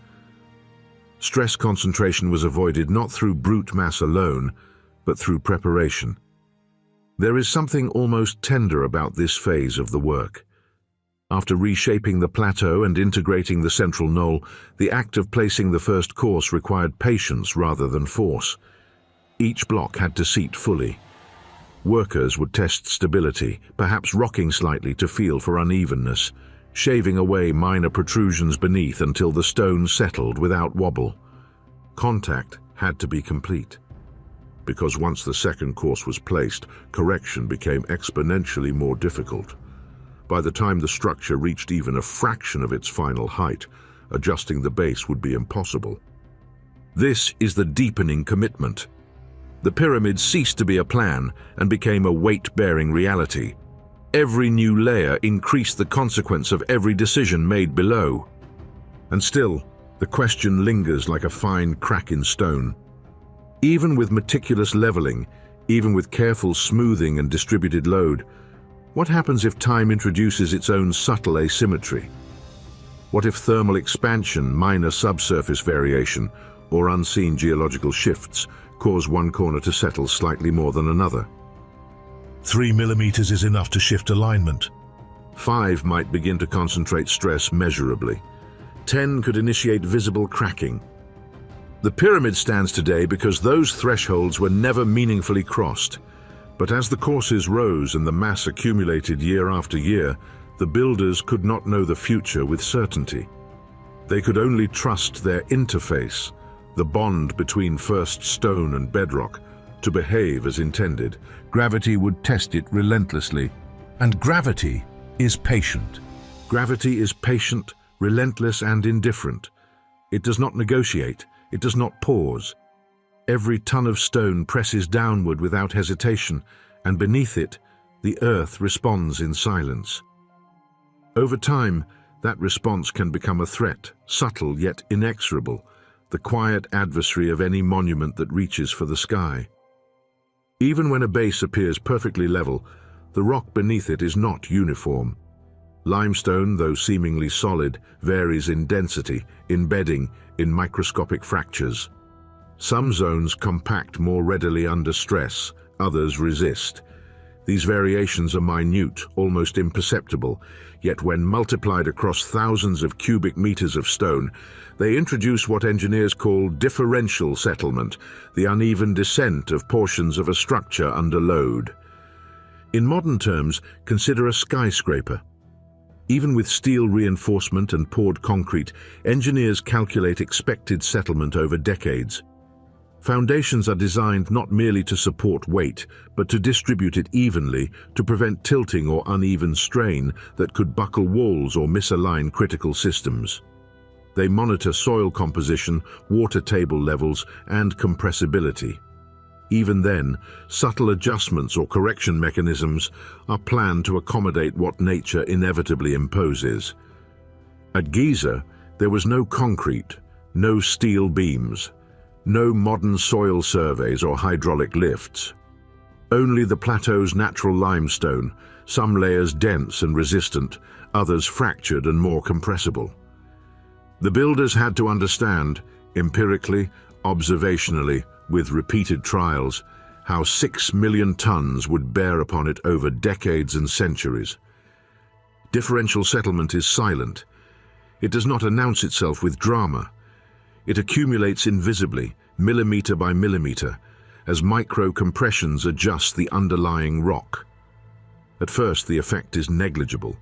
Stress concentration was avoided not through brute mass alone, but through preparation. There is something almost tender about this phase of the work. After reshaping the plateau and integrating the central knoll, the act of placing the first course required patience rather than force. Each block had to seat fully. Workers would test stability, perhaps rocking slightly to feel for unevenness, shaving away minor protrusions beneath until the stone settled without wobble. Contact had to be complete, because once the second course was placed, correction became exponentially more difficult. By the time the structure reached even a fraction of its final height, adjusting the base would be impossible. This is the deepening commitment. The pyramid ceased to be a plan and became a weight-bearing reality. Every new layer increased the consequence of every decision made below. And still, the question lingers like a fine crack in stone. Even with meticulous leveling, even with careful smoothing and distributed load, what happens if time introduces its own subtle asymmetry? What if thermal expansion, minor subsurface variation, or unseen geological shifts cause one corner to settle slightly more than another? 3 millimeters is enough to shift alignment. 5 might begin to concentrate stress measurably. 10 could initiate visible cracking. The pyramid stands today because those thresholds were never meaningfully crossed. But as the courses rose and the mass accumulated year after year, the builders could not know the future with certainty. They could only trust their interface, the bond between first stone and bedrock, to behave as intended. Gravity would test it relentlessly. And gravity is patient. Gravity is patient, relentless, and indifferent. It does not negotiate. It does not pause. Every ton of stone presses downward without hesitation, and beneath it, the earth responds in silence. Over time, that response can become a threat, subtle yet inexorable, the quiet adversary of any monument that reaches for the sky. Even when a base appears perfectly level, the rock beneath it is not uniform. Limestone, though seemingly solid, varies in density, in bedding, in microscopic fractures. Some zones compact more readily under stress, others resist. These variations are minute, almost imperceptible, yet when multiplied across thousands of cubic meters of stone, they introduce what engineers call differential settlement, the uneven descent of portions of a structure under load. In modern terms, consider a skyscraper. Even with steel reinforcement and poured concrete, engineers calculate expected settlement over decades. Foundations are designed not merely to support weight, but to distribute it evenly to prevent tilting or uneven strain that could buckle walls or misalign critical systems. They monitor soil composition, water table levels, and compressibility. Even then, subtle adjustments or correction mechanisms are planned to accommodate what nature inevitably imposes. At Giza, there was no concrete, no steel beams, no modern soil surveys or hydraulic lifts. Only the plateau's natural limestone, some layers dense and resistant, others fractured and more compressible. The builders had to understand, empirically, observationally, with repeated trials, how 6 million tons would bear upon it over decades and centuries. Differential settlement is silent. It does not announce itself with drama. It accumulates invisibly, millimeter by millimeter, as micro-compressions adjust the underlying rock. At first, the effect is negligible.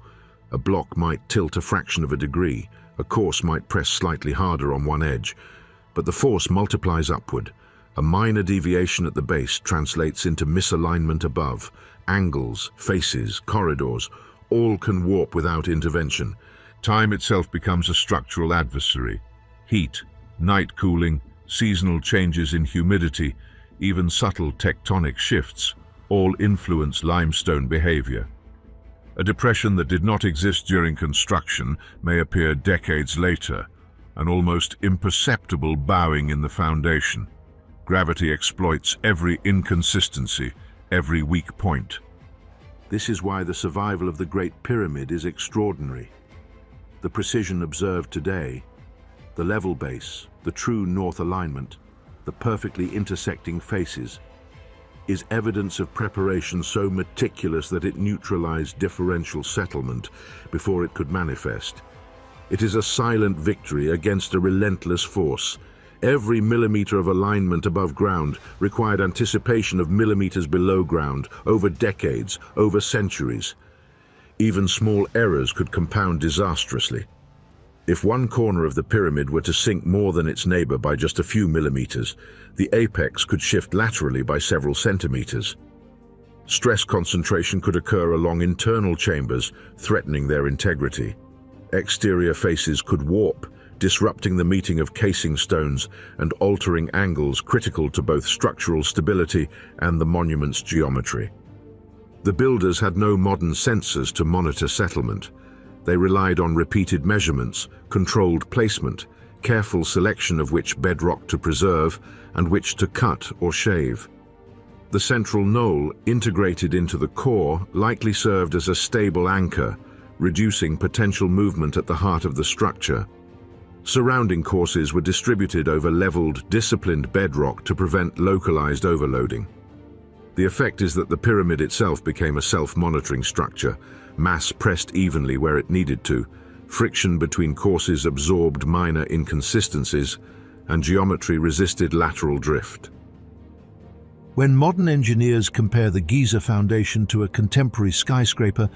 A block might tilt a fraction of a degree, a course might press slightly harder on one edge, but the force multiplies upward. A minor deviation at the base translates into misalignment above. Angles, faces, corridors, all can warp without intervention. Time itself becomes a structural adversary. Heat, night cooling, seasonal changes in humidity, even subtle tectonic shifts, all influence limestone behavior. A depression that did not exist during construction may appear decades later, an almost imperceptible bowing in the foundation. Gravity exploits every inconsistency, every weak point. This is why the survival of the Great Pyramid is extraordinary. The precision observed today, the level base, the true north alignment, the perfectly intersecting faces, is evidence of preparation so meticulous that it neutralized differential settlement before it could manifest. It is a silent victory against a relentless force. Every millimeter of alignment above ground required anticipation of millimeters below ground, over decades, over centuries. Even small errors could compound disastrously. If one corner of the pyramid were to sink more than its neighbor by just a few millimeters, the apex could shift laterally by several centimeters. Stress concentration could occur along internal chambers, threatening their integrity. Exterior faces could warp, disrupting the meeting of casing stones and altering angles critical to both structural stability and the monument's geometry. The builders had no modern sensors to monitor settlement. They relied on repeated measurements, controlled placement, careful selection of which bedrock to preserve and which to cut or shave. The central knoll, integrated into the core, likely served as a stable anchor, reducing potential movement at the heart of the structure. Surrounding courses were distributed over leveled, disciplined bedrock to prevent localized overloading. The effect is that the pyramid itself became a self-monitoring structure. Mass pressed evenly where it needed to, friction between courses absorbed minor inconsistencies, and geometry resisted lateral drift. When modern engineers compare the Giza Foundation to a contemporary skyscraper,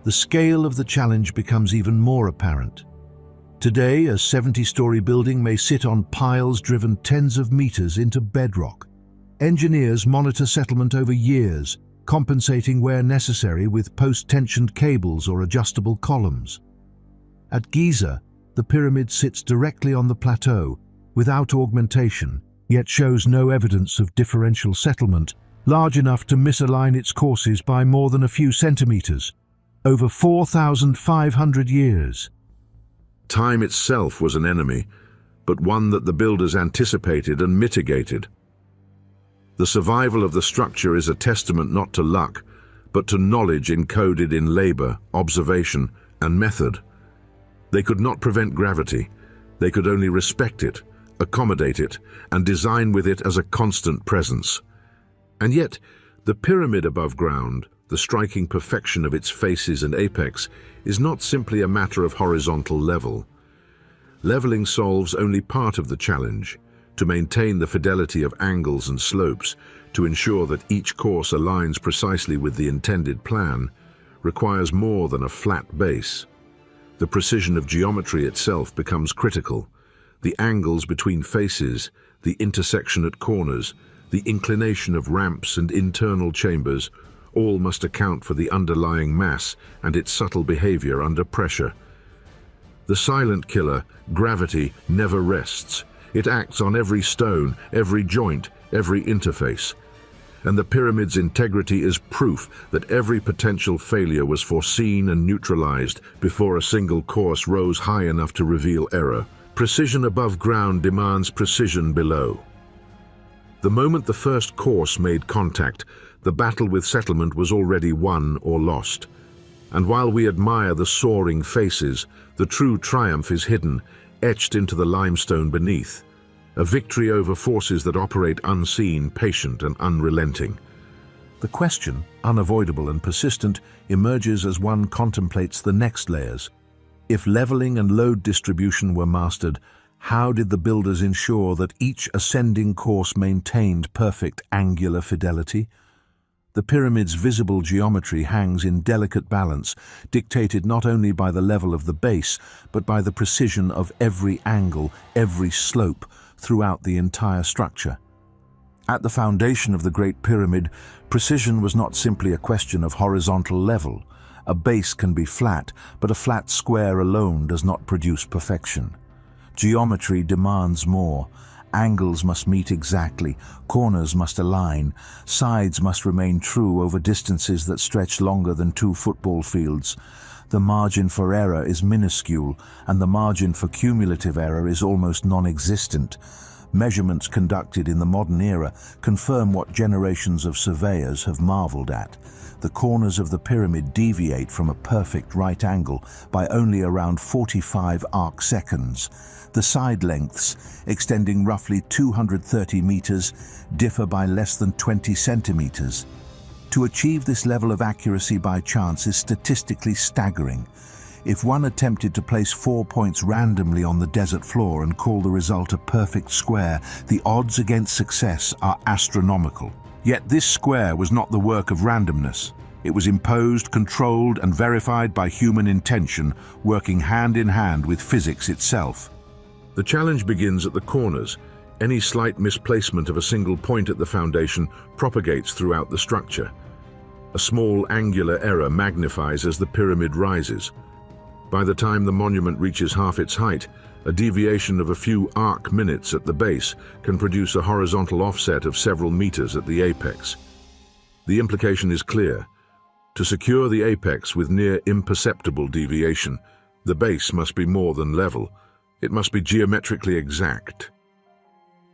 the scale of the challenge becomes even more apparent. Today, a 70-story building may sit on piles driven tens of meters into bedrock. Engineers monitor settlement over years, compensating where necessary with post-tensioned cables or adjustable columns. At Giza, the pyramid sits directly on the plateau, without augmentation, yet shows no evidence of differential settlement, large enough to misalign its courses by more than a few centimeters, over 4,500 years. Time itself was an enemy, but one that the builders anticipated and mitigated. The survival of the structure is a testament not to luck, but to knowledge encoded in labor, observation, and method. They could not prevent gravity. They could only respect it, accommodate it, and design with it as a constant presence. And yet, the pyramid above ground, the striking perfection of its faces and apex, is not simply a matter of horizontal level. Leveling solves only part of the challenge. To maintain the fidelity of angles and slopes, to ensure that each course aligns precisely with the intended plan, requires more than a flat base. The precision of geometry itself becomes critical. The angles between faces, the intersection at corners, the inclination of ramps and internal chambers, all must account for the underlying mass and its subtle behavior under pressure. The silent killer, gravity, never rests. It acts on every stone, every joint, every interface. And the pyramid's integrity is proof that every potential failure was foreseen and neutralized before a single course rose high enough to reveal error. Precision above ground demands precision below. The moment the first course made contact, the battle with settlement was already won or lost. And while we admire the soaring faces, the true triumph is hidden, etched into the limestone beneath. A victory over forces that operate unseen, patient, and unrelenting. The question, unavoidable and persistent, emerges as one contemplates the next layers. If leveling and load distribution were mastered, how did the builders ensure that each ascending course maintained perfect angular fidelity? The pyramid's visible geometry hangs in delicate balance, dictated not only by the level of the base, but by the precision of every angle, every slope, throughout the entire structure. At the foundation of the Great Pyramid, precision was not simply a question of horizontal level. A base can be flat, but a flat square alone does not produce perfection. Geometry demands more. Angles must meet exactly, corners must align, sides must remain true over distances that stretch longer than 2 football fields. The margin for error is minuscule, and the margin for cumulative error is almost non-existent. Measurements conducted in the modern era confirm what generations of surveyors have marveled at. The corners of the pyramid deviate from a perfect right angle by only around 45 arc-seconds. The side lengths, extending roughly 230 meters, differ by less than 20 centimeters. To achieve this level of accuracy by chance is statistically staggering. If one attempted to place 4 points randomly on the desert floor and call the result a perfect square, the odds against success are astronomical. Yet this square was not the work of randomness. It was imposed, controlled, and verified by human intention, working hand in hand with physics itself. The challenge begins at the corners. Any slight misplacement of a single point at the foundation propagates throughout the structure. A small angular error magnifies as the pyramid rises. By the time the monument reaches half its height, a deviation of a few arc minutes at the base can produce a horizontal offset of several meters at the apex. The implication is clear. To secure the apex with near imperceptible deviation, the base must be more than level. It must be geometrically exact.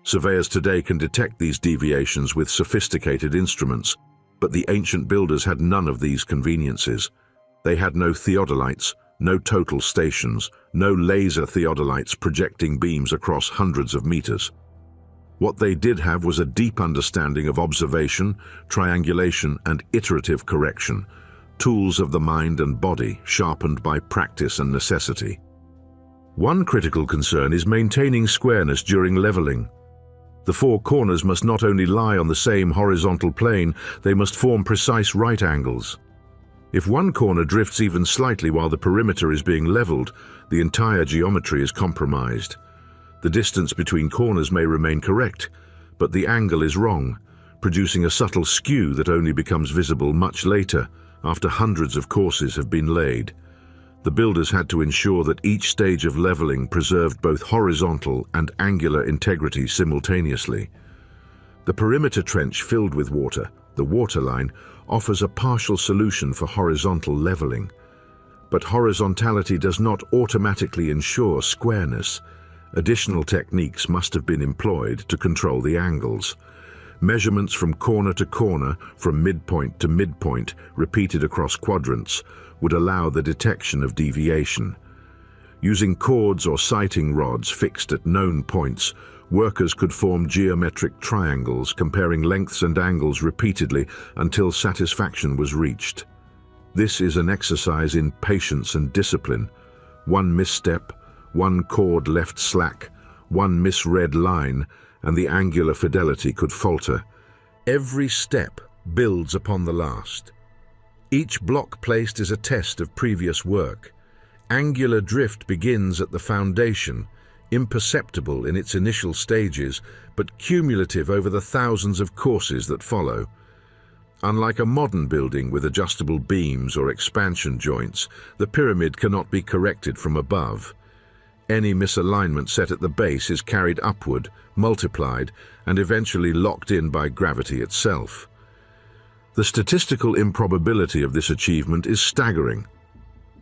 Surveyors today can detect these deviations with sophisticated instruments, but the ancient builders had none of these conveniences. They had no theodolites, no total stations, no laser theodolites projecting beams across hundreds of meters. What they did have was a deep understanding of observation, triangulation, and iterative correction, tools of the mind and body sharpened by practice and necessity. One critical concern is maintaining squareness during leveling. The four corners must not only lie on the same horizontal plane, they must form precise right angles. If one corner drifts even slightly while the perimeter is being leveled, the entire geometry is compromised. The distance between corners may remain correct, but the angle is wrong, producing a subtle skew that only becomes visible much later, after hundreds of courses have been laid. The builders had to ensure that each stage of leveling preserved both horizontal and angular integrity simultaneously. The perimeter trench filled with water, the waterline, offers a partial solution for horizontal leveling. But horizontality does not automatically ensure squareness. Additional techniques must have been employed to control the angles. Measurements from corner to corner, from midpoint to midpoint, repeated across quadrants, would allow the detection of deviation. Using cords or sighting rods fixed at known points, workers could form geometric triangles, comparing lengths and angles repeatedly until satisfaction was reached. This is an exercise in patience and discipline. One misstep, one cord left slack, one misread line, and the angular fidelity could falter. Every step builds upon the last. Each block placed is a test of previous work. Angular drift begins at the foundation, imperceptible in its initial stages, but cumulative over the thousands of courses that follow. Unlike a modern building with adjustable beams or expansion joints, the pyramid cannot be corrected from above. Any misalignment set at the base is carried upward, multiplied, and eventually locked in by gravity itself. The statistical improbability of this achievement is staggering.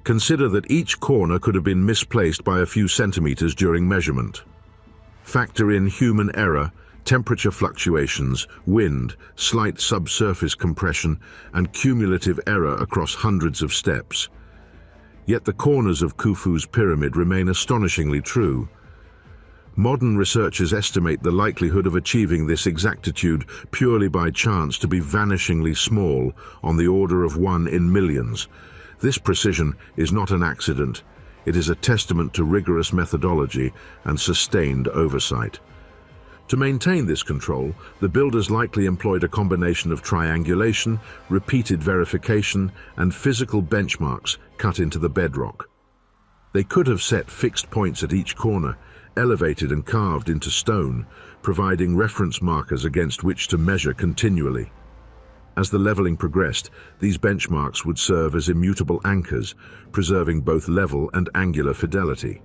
Consider that each corner could have been misplaced by a few centimeters during measurement. Factor in human error, temperature fluctuations, wind, slight subsurface compression, and cumulative error across hundreds of steps. Yet the corners of Khufu's pyramid remain astonishingly true. Modern researchers estimate the likelihood of achieving this exactitude purely by chance to be vanishingly small, on the order of 1 in millions. This precision is not an accident. It is a testament to rigorous methodology and sustained oversight. To maintain this control, the builders likely employed a combination of triangulation, repeated verification, and physical benchmarks cut into the bedrock. They could have set fixed points at each corner, elevated and carved into stone, providing reference markers against which to measure continually. As the leveling progressed, these benchmarks would serve as immutable anchors, preserving both level and angular fidelity.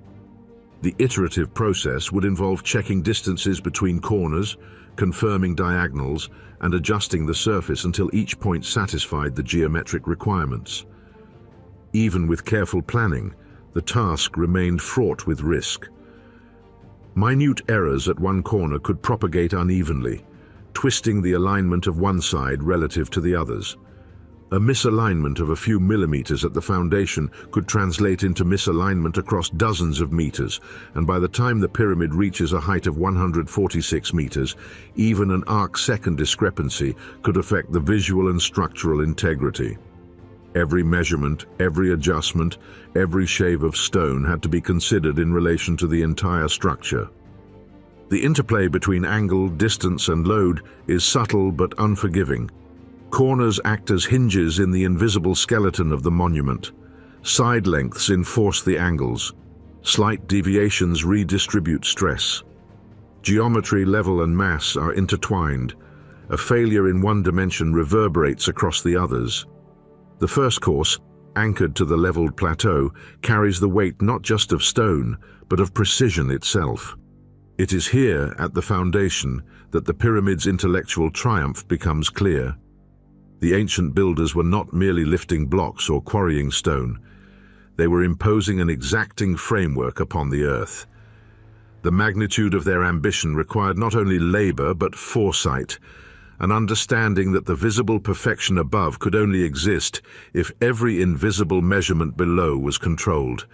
The iterative process would involve checking distances between corners, confirming diagonals, and adjusting the surface until each point satisfied the geometric requirements. Even with careful planning, the task remained fraught with risk. Minute errors at one corner could propagate unevenly, twisting the alignment of one side relative to the others. A misalignment of a few millimeters at the foundation could translate into misalignment across dozens of meters, and by the time the pyramid reaches a height of 146 meters, even an arc-second discrepancy could affect the visual and structural integrity. Every measurement, every adjustment, every shave of stone had to be considered in relation to the entire structure. The interplay between angle, distance, and load is subtle but unforgiving. Corners act as hinges in the invisible skeleton of the monument. Side lengths enforce the angles. Slight deviations redistribute stress. Geometry, level, and mass are intertwined. A failure in one dimension reverberates across the others. The first course, anchored to the leveled plateau, carries the weight not just of stone, but of precision itself. It is here, at the foundation, that the pyramid's intellectual triumph becomes clear. The ancient builders were not merely lifting blocks or quarrying stone. They were imposing an exacting framework upon the earth. The magnitude of their ambition required not only labor but foresight, an understanding that the visible perfection above could only exist if every invisible measurement below was controlled.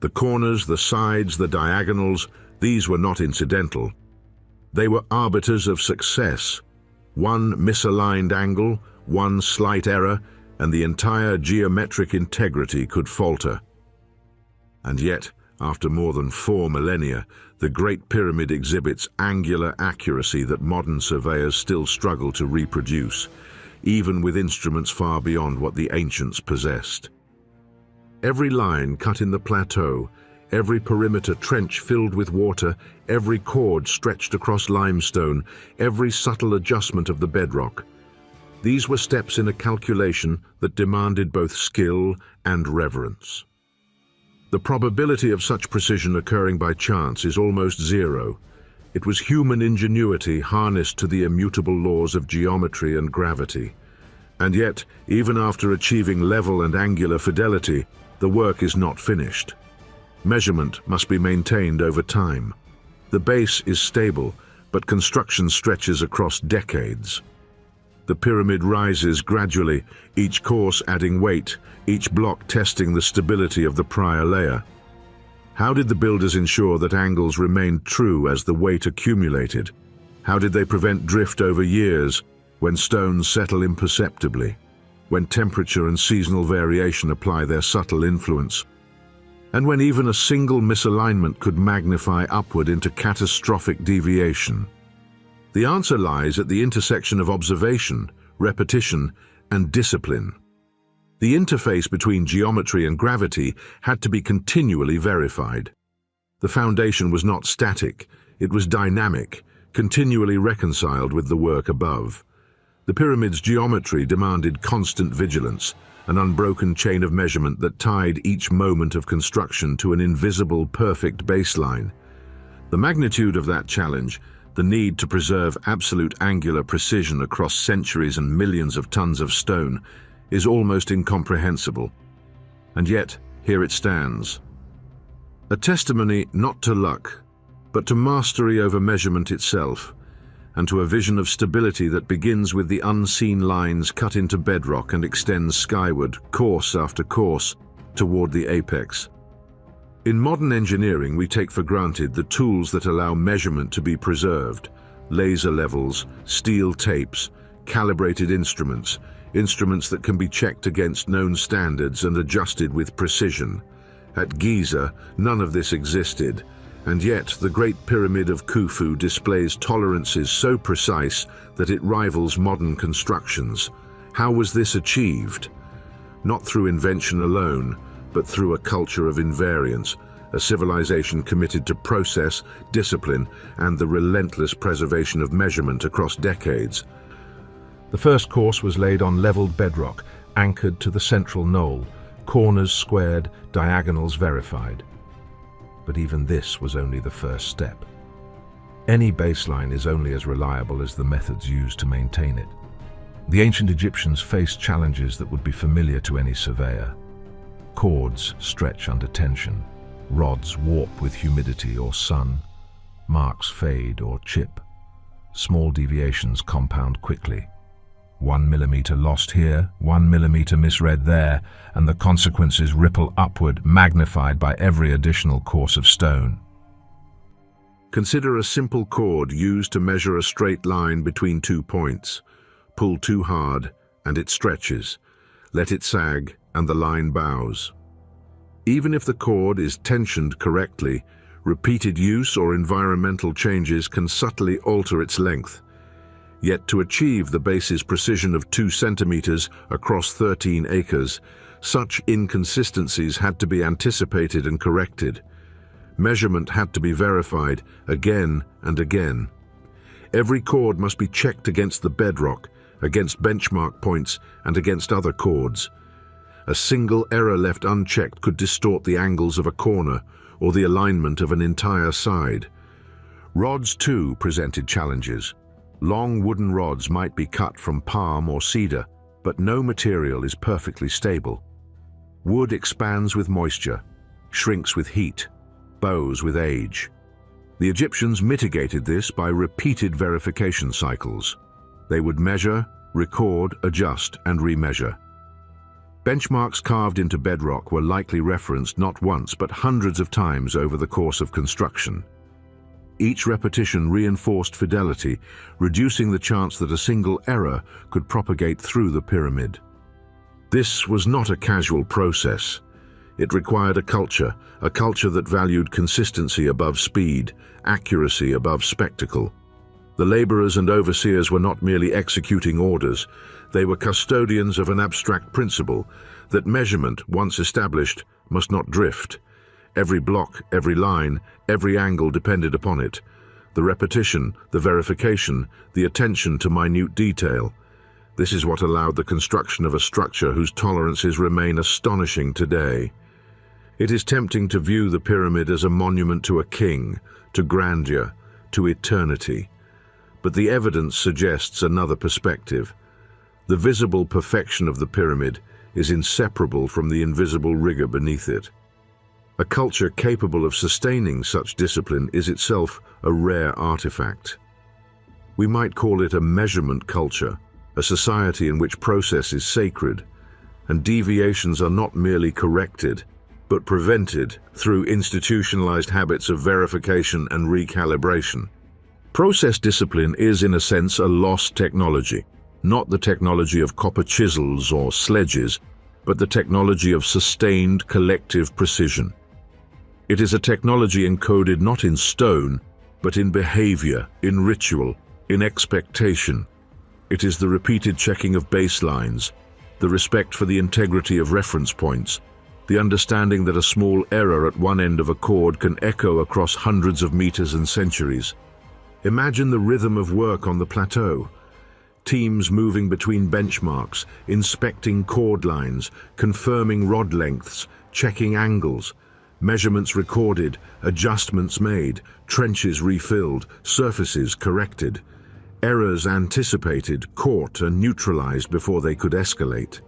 The corners, the sides, the diagonals, these were not incidental. They were arbiters of success. One misaligned angle, one slight error, and the entire geometric integrity could falter. And yet, after more than 4 millennia, the Great Pyramid exhibits angular accuracy that modern surveyors still struggle to reproduce, even with instruments far beyond what the ancients possessed. Every line cut in the plateau, every perimeter trench filled with water, every chord stretched across limestone, every subtle adjustment of the bedrock. These were steps in a calculation that demanded both skill and reverence. The probability of such precision occurring by chance is almost zero. It was human ingenuity harnessed to the immutable laws of geometry and gravity. And yet, even after achieving level and angular fidelity, the work is not finished. Measurement must be maintained over time. The base is stable, but construction stretches across decades. The pyramid rises gradually, each course adding weight, each block testing the stability of the prior layer. How did the builders ensure that angles remained true as the weight accumulated? How did they prevent drift over years when stones settle imperceptibly, when temperature and seasonal variation apply their subtle influence, and when even a single misalignment could magnify upward into catastrophic deviation? The answer lies at the intersection of observation, repetition, and discipline. The interface between geometry and gravity had to be continually verified. The foundation was not static, it was dynamic, continually reconciled with the work above. The pyramid's geometry demanded constant vigilance, an unbroken chain of measurement that tied each moment of construction to an invisible, perfect baseline. The magnitude of that challenge, the need to preserve absolute angular precision across centuries and millions of tons of stone, is almost incomprehensible. And yet, here it stands. A testimony not to luck, but to mastery over measurement itself, and to a vision of stability that begins with the unseen lines cut into bedrock and extends skyward, course after course, toward the apex. In modern engineering, we take for granted the tools that allow measurement to be preserved: laser levels, steel tapes, calibrated instruments that can be checked against known standards and adjusted with precision. At Giza, none of this existed, and yet the Great Pyramid of Khufu displays tolerances so precise that it rivals modern constructions. How was this achieved? Not through invention alone, but through a culture of invariance, a civilization committed to process, discipline, and the relentless preservation of measurement across decades. The first course was laid on leveled bedrock, anchored to the central knoll, corners squared, diagonals verified. But even this was only the first step. Any baseline is only as reliable as the methods used to maintain it. The ancient Egyptians faced challenges that would be familiar to any surveyor. Cords stretch under tension, rods warp with humidity or sun, marks fade or chip. Small deviations compound quickly. 1 millimeter lost here, 1 millimeter misread there, and the consequences ripple upward, magnified by every additional course of stone. Consider a simple cord used to measure a straight line between 2 points. Pull too hard, and it stretches. Let it sag, and the line bows. Even if the cord is tensioned correctly, repeated use or environmental changes can subtly alter its length. Yet to achieve the base's precision of 2 centimeters across 13 acres, such inconsistencies had to be anticipated and corrected. Measurement had to be verified again and again. Every chord must be checked against the bedrock, against benchmark points, and against other chords. A single error left unchecked could distort the angles of a corner or the alignment of an entire side. Rods, too, presented challenges. Long wooden rods might be cut from palm or cedar, but no material is perfectly stable. Wood expands with moisture, shrinks with heat, bows with age. The Egyptians mitigated this by repeated verification cycles. They would measure, record, adjust, and remeasure. Benchmarks carved into bedrock were likely referenced not once but hundreds of times over the course of construction. Each repetition reinforced fidelity, reducing the chance that a single error could propagate through the pyramid. This was not a casual process. It required a culture that valued consistency above speed, accuracy above spectacle. The laborers and overseers were not merely executing orders, they were custodians of an abstract principle that measurement, once established, must not drift. Every block, every line, every angle depended upon it. The repetition, the verification, the attention to minute detail. This is what allowed the construction of a structure whose tolerances remain astonishing today. It is tempting to view the pyramid as a monument to a king, to grandeur, to eternity. But the evidence suggests another perspective. The visible perfection of the pyramid is inseparable from the invisible rigor beneath it. A culture capable of sustaining such discipline is itself a rare artifact. We might call it a measurement culture, a society in which process is sacred, and deviations are not merely corrected, but prevented through institutionalized habits of verification and recalibration. Process discipline is, in a sense, a lost technology, not the technology of copper chisels or sledges, but the technology of sustained collective precision. It is a technology encoded not in stone, but in behavior, in ritual, in expectation. It is the repeated checking of baselines, the respect for the integrity of reference points, the understanding that a small error at one end of a chord can echo across hundreds of meters and centuries. Imagine the rhythm of work on the plateau. Teams moving between benchmarks, inspecting chord lines, confirming rod lengths, checking angles, measurements recorded, adjustments made, trenches refilled, surfaces corrected, errors anticipated, caught and neutralized before they could escalate.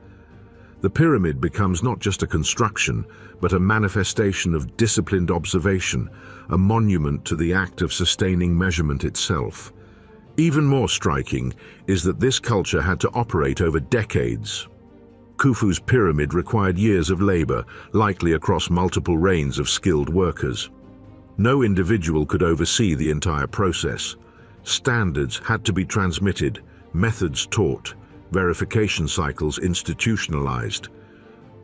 The pyramid becomes not just a construction, but a manifestation of disciplined observation, a monument to the act of sustaining measurement itself. Even more striking is that this culture had to operate over decades. Khufu's pyramid required years of labor, likely across multiple reigns of skilled workers. No individual could oversee the entire process. Standards had to be transmitted, methods taught, verification cycles institutionalized.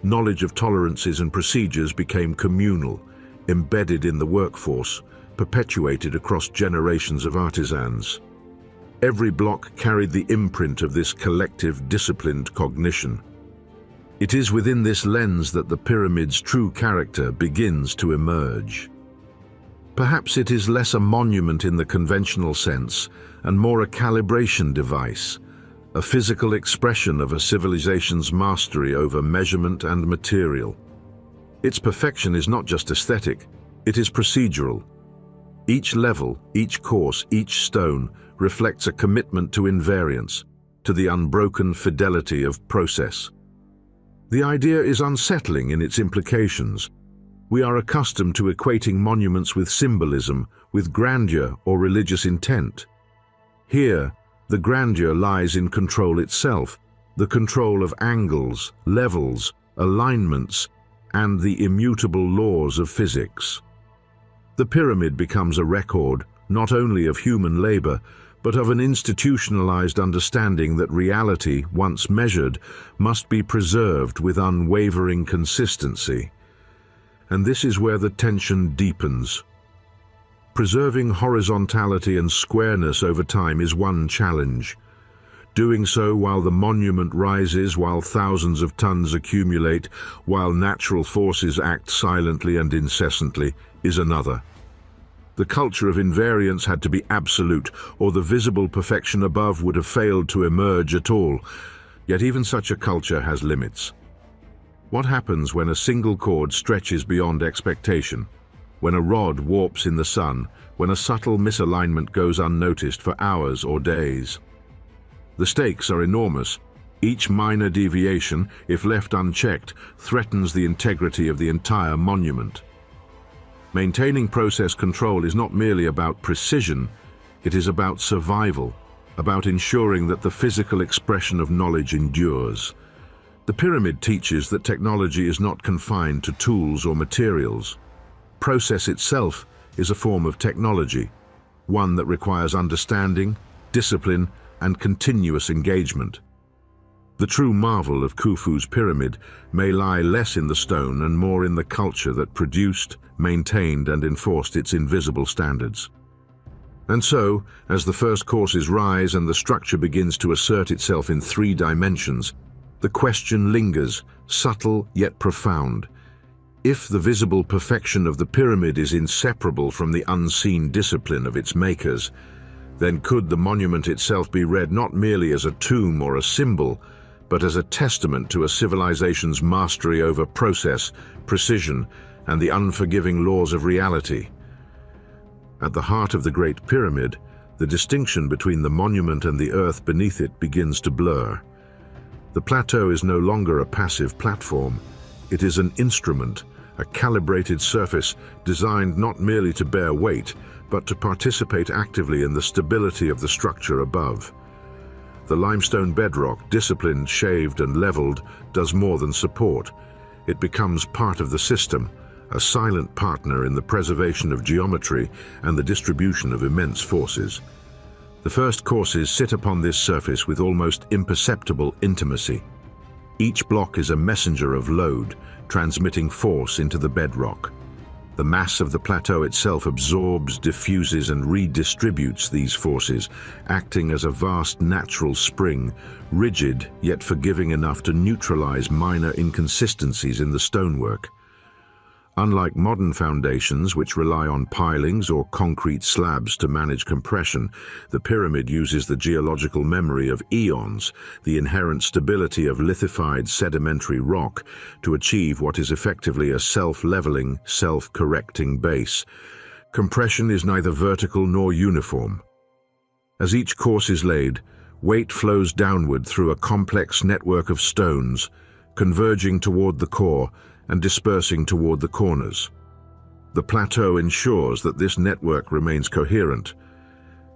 Knowledge of tolerances and procedures became communal, embedded in the workforce, perpetuated across generations of artisans. Every block carried the imprint of this collective, disciplined cognition. It is within this lens that the pyramid's true character begins to emerge. Perhaps it is less a monument in the conventional sense and more a calibration device, a physical expression of a civilization's mastery over measurement and material. Its perfection is not just aesthetic, it is procedural. Each level, each course, each stone reflects a commitment to invariance, to the unbroken fidelity of process. The idea is unsettling in its implications. We are accustomed to equating monuments with symbolism, with grandeur or religious intent. Here, the grandeur lies in control itself, the control of angles, levels, alignments, and the immutable laws of physics. The pyramid becomes a record, not only of human labor, but of an institutionalized understanding that reality, once measured, must be preserved with unwavering consistency. And this is where the tension deepens. Preserving horizontality and squareness over time is one challenge. Doing so while the monument rises, while thousands of tons accumulate, while natural forces act silently and incessantly, is another. The culture of invariance had to be absolute, or the visible perfection above would have failed to emerge at all. Yet even such a culture has limits. What happens when a single chord stretches beyond expectation? When a rod warps in the sun? When a subtle misalignment goes unnoticed for hours or days? The stakes are enormous. Each minor deviation, if left unchecked, threatens the integrity of the entire monument. Maintaining process control is not merely about precision, it is about survival, about ensuring that the physical expression of knowledge endures. The pyramid teaches that technology is not confined to tools or materials. Process itself is a form of technology, one that requires understanding, discipline, and continuous engagement. The true marvel of Khufu's pyramid may lie less in the stone and more in the culture that produced, maintained, and enforced its invisible standards. And so, as the first courses rise and the structure begins to assert itself in 3 dimensions, the question lingers, subtle yet profound. If the visible perfection of the pyramid is inseparable from the unseen discipline of its makers, then could the monument itself be read not merely as a tomb or a symbol, but as a testament to a civilization's mastery over process, precision, and the unforgiving laws of reality? At the heart of the Great Pyramid, the distinction between the monument and the earth beneath it begins to blur. The plateau is no longer a passive platform. It is an instrument, a calibrated surface designed not merely to bear weight, but to participate actively in the stability of the structure above. The limestone bedrock, disciplined, shaved, and leveled, does more than support. It becomes part of the system, a silent partner in the preservation of geometry and the distribution of immense forces. The first courses sit upon this surface with almost imperceptible intimacy. Each block is a messenger of load, transmitting force into the bedrock. The mass of the plateau itself absorbs, diffuses, and redistributes these forces, acting as a vast natural spring, rigid yet forgiving enough to neutralize minor inconsistencies in the stonework. Unlike modern foundations, which rely on pilings or concrete slabs to manage compression, the pyramid uses the geological memory of eons, the inherent stability of lithified sedimentary rock, to achieve what is effectively a self-leveling, self-correcting base. Compression is neither vertical nor uniform. As each course is laid, weight flows downward through a complex network of stones, converging toward the core and dispersing toward the corners. The plateau ensures that this network remains coherent.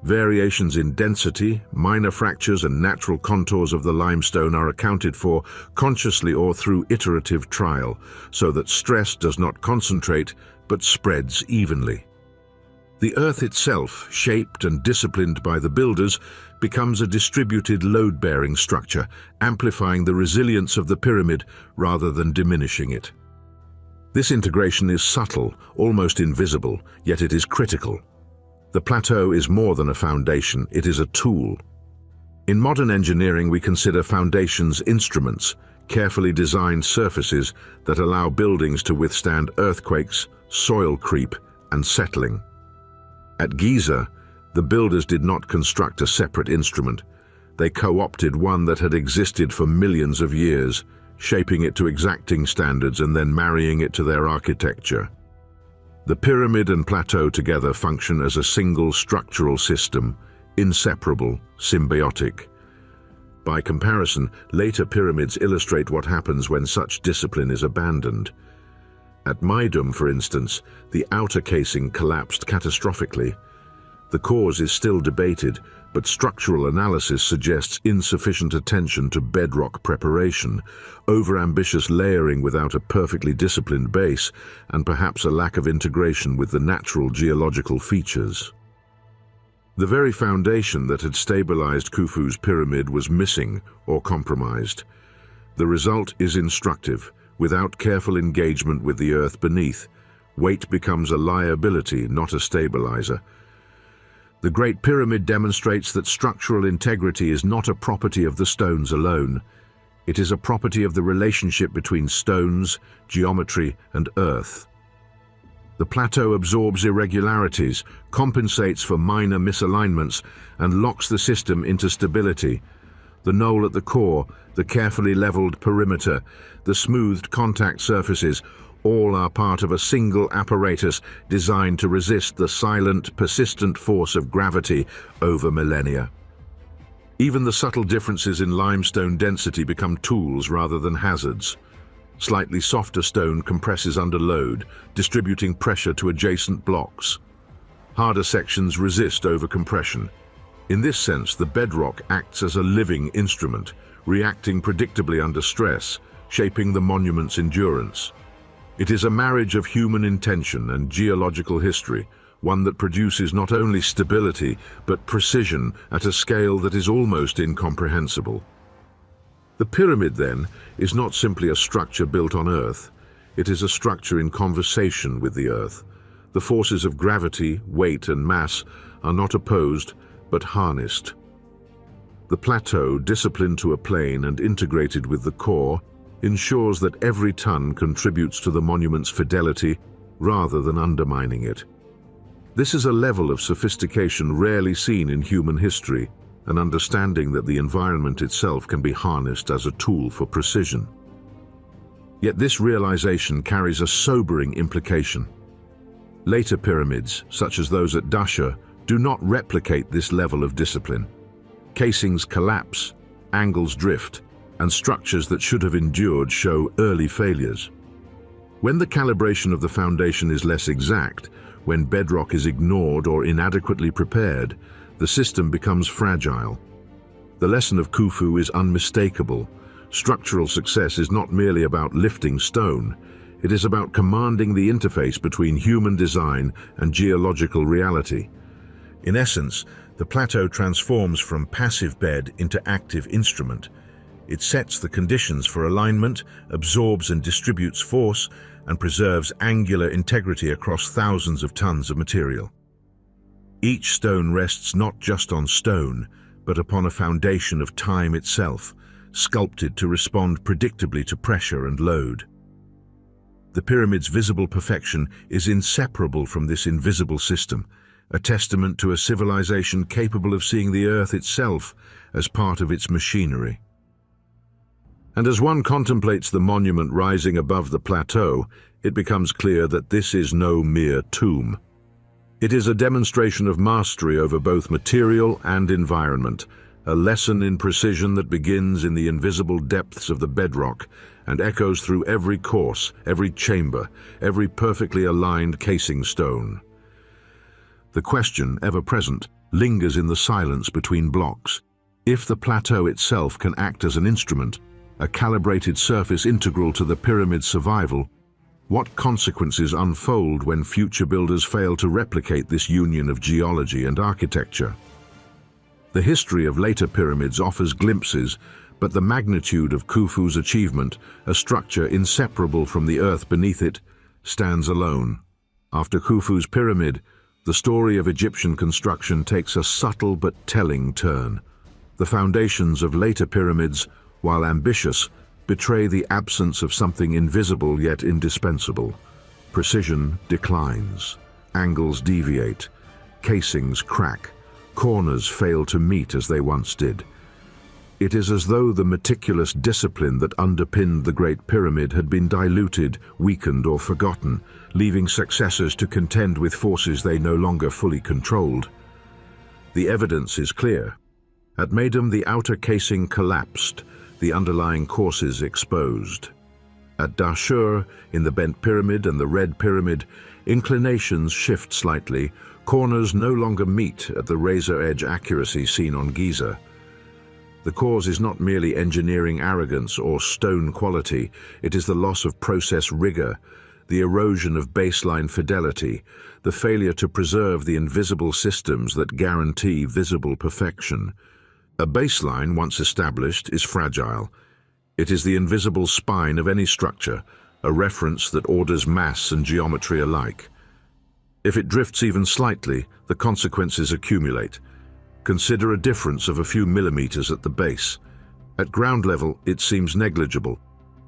Variations in density, minor fractures, and natural contours of the limestone are accounted for consciously or through iterative trial, so that stress does not concentrate but spreads evenly. The earth itself, shaped and disciplined by the builders, becomes a distributed load-bearing structure, amplifying the resilience of the pyramid rather than diminishing it. This integration is subtle, almost invisible, yet it is critical. The plateau is more than a foundation, it is a tool. In modern engineering, we consider foundations instruments, carefully designed surfaces that allow buildings to withstand earthquakes, soil creep, and settling. At Giza, the builders did not construct a separate instrument. They co-opted one that had existed for millions of years, shaping it to exacting standards and then marrying it to their architecture. The pyramid and plateau together function as a single structural system, inseparable, symbiotic. By comparison, later pyramids illustrate what happens when such discipline is abandoned. At Maidum, for instance, the outer casing collapsed catastrophically. The cause is still debated, but structural analysis suggests insufficient attention to bedrock preparation, overambitious layering without a perfectly disciplined base, and perhaps a lack of integration with the natural geological features. The very foundation that had stabilized Khufu's pyramid was missing or compromised. The result is instructive. Without careful engagement with the earth beneath, Weight becomes a liability, not a stabilizer. The Great Pyramid demonstrates that structural integrity is not a property of the stones alone. It is a property of the relationship between stones, geometry, and earth. The plateau absorbs irregularities, compensates for minor misalignments, and locks the system into stability. The knoll at the core, the carefully leveled perimeter, the smoothed contact surfaces, all are part of a single apparatus designed to resist the silent, persistent force of gravity over millennia. Even the subtle differences in limestone density become tools rather than hazards. Slightly softer stone compresses under load, distributing pressure to adjacent blocks. Harder sections resist overcompression. In this sense, the bedrock acts as a living instrument, reacting predictably under stress, shaping the monument's endurance. It is a marriage of human intention and geological history, one that produces not only stability but precision at a scale that is almost incomprehensible. The pyramid, then, is not simply a structure built on Earth. It is a structure in conversation with the Earth. The forces of gravity, weight, and mass are not opposed, but harnessed. The plateau, disciplined to a plane and integrated with the core, ensures that every ton contributes to the monument's fidelity rather than undermining it. This is a level of sophistication rarely seen in human history, an understanding that the environment itself can be harnessed as a tool for precision. Yet this realization carries a sobering implication. Later pyramids, such as those at Dashur, do not replicate this level of discipline. Casings collapse, angles drift, and structures that should have endured show early failures. When the calibration of the foundation is less exact, when bedrock is ignored or inadequately prepared, the system becomes fragile. The lesson of Khufu is unmistakable. Structural success is not merely about lifting stone. It is about commanding the interface between human design and geological reality. In essence, the plateau transforms from passive bed into active instrument. It sets the conditions for alignment, absorbs and distributes force, and preserves angular integrity across thousands of tons of material. Each stone rests not just on stone, but upon a foundation of time itself, sculpted to respond predictably to pressure and load. The pyramid's visible perfection is inseparable from this invisible system, a testament to a civilization capable of seeing the Earth itself as part of its machinery. And as one contemplates the monument rising above the plateau, it becomes clear that this is no mere tomb. It is a demonstration of mastery over both material and environment, a lesson in precision that begins in the invisible depths of the bedrock and echoes through every course, every chamber, every perfectly aligned casing stone. The question, ever present, lingers in the silence between blocks. If the plateau itself can act as an instrument, a calibrated surface integral to the pyramid's survival, what consequences unfold when future builders fail to replicate this union of geology and architecture? The history of later pyramids offers glimpses, but the magnitude of Khufu's achievement, a structure inseparable from the earth beneath it, stands alone. After Khufu's pyramid, the story of Egyptian construction takes a subtle but telling turn. The foundations of later pyramids, while ambitious, betray the absence of something invisible yet indispensable. Precision declines, angles deviate, casings crack, corners fail to meet as they once did. It is as though the meticulous discipline that underpinned the Great Pyramid had been diluted, weakened, or forgotten, leaving successors to contend with forces they no longer fully controlled. The evidence is clear. At Medum, the outer casing collapsed, the underlying courses exposed. At Dashur, in the Bent Pyramid and the Red Pyramid, inclinations shift slightly, corners no longer meet at the razor-edge accuracy seen on Giza. The cause is not merely engineering arrogance or stone quality, it is the loss of process rigor, the erosion of baseline fidelity, the failure to preserve the invisible systems that guarantee visible perfection. A baseline, once established, is fragile. It is the invisible spine of any structure, a reference that orders mass and geometry alike. If it drifts even slightly, the consequences accumulate. Consider a difference of a few millimeters at the base. At ground level, it seems negligible.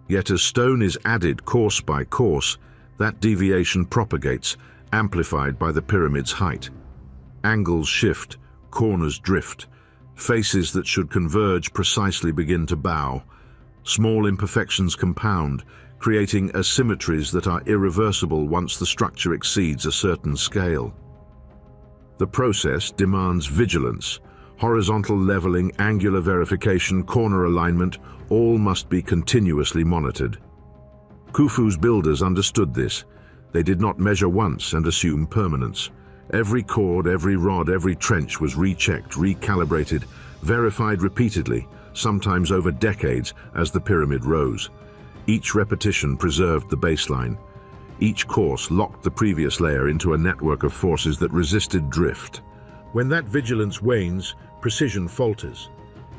Yet as stone is added course by course, that deviation propagates, amplified by the pyramid's height. Angles shift, corners drift. Faces that should converge precisely begin to bow. Small imperfections compound, creating asymmetries that are irreversible once the structure exceeds a certain scale. The process demands vigilance. Horizontal leveling, angular verification, corner alignment, all must be continuously monitored. Khufu's builders understood this. They did not measure once and assume permanence. Every chord, every rod, every trench was rechecked, recalibrated, verified repeatedly, sometimes over decades as the pyramid rose. Each repetition preserved the baseline. Each course locked the previous layer into a network of forces that resisted drift. When that vigilance wanes, precision falters.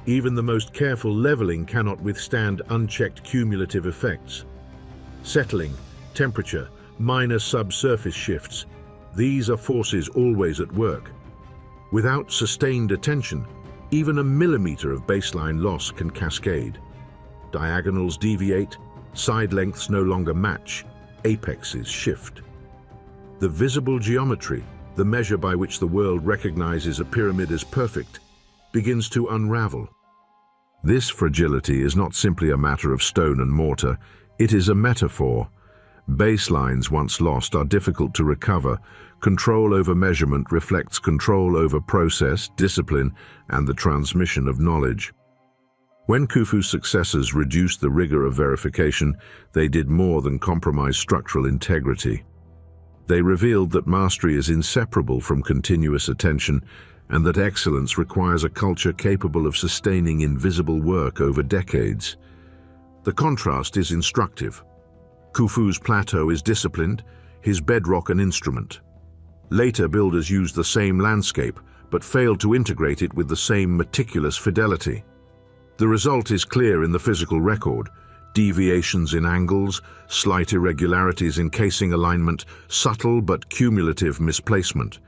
Even the most careful leveling cannot withstand unchecked cumulative effects. Settling, temperature, minor subsurface shifts, these are forces always at work. Without sustained attention, even a millimeter of baseline loss can cascade. Diagonals deviate, side lengths no longer match, apexes shift. The visible geometry, the measure by which the world recognizes a pyramid as perfect, begins to unravel. This fragility is not simply a matter of stone and mortar, it is a metaphor. Baselines once lost are difficult to recover. Control over measurement reflects control over process, discipline, and the transmission of knowledge. When Khufu's successors reduced the rigor of verification, they did more than compromise structural integrity. They revealed that mastery is inseparable from continuous attention, and that excellence requires a culture capable of sustaining invisible work over decades. The contrast is instructive. Khufu's plateau is disciplined, his bedrock an instrument. Later builders used the same landscape, but failed to integrate it with the same meticulous fidelity. The result is clear in the physical record: deviations in angles, slight irregularities in casing alignment, subtle but cumulative misplacement.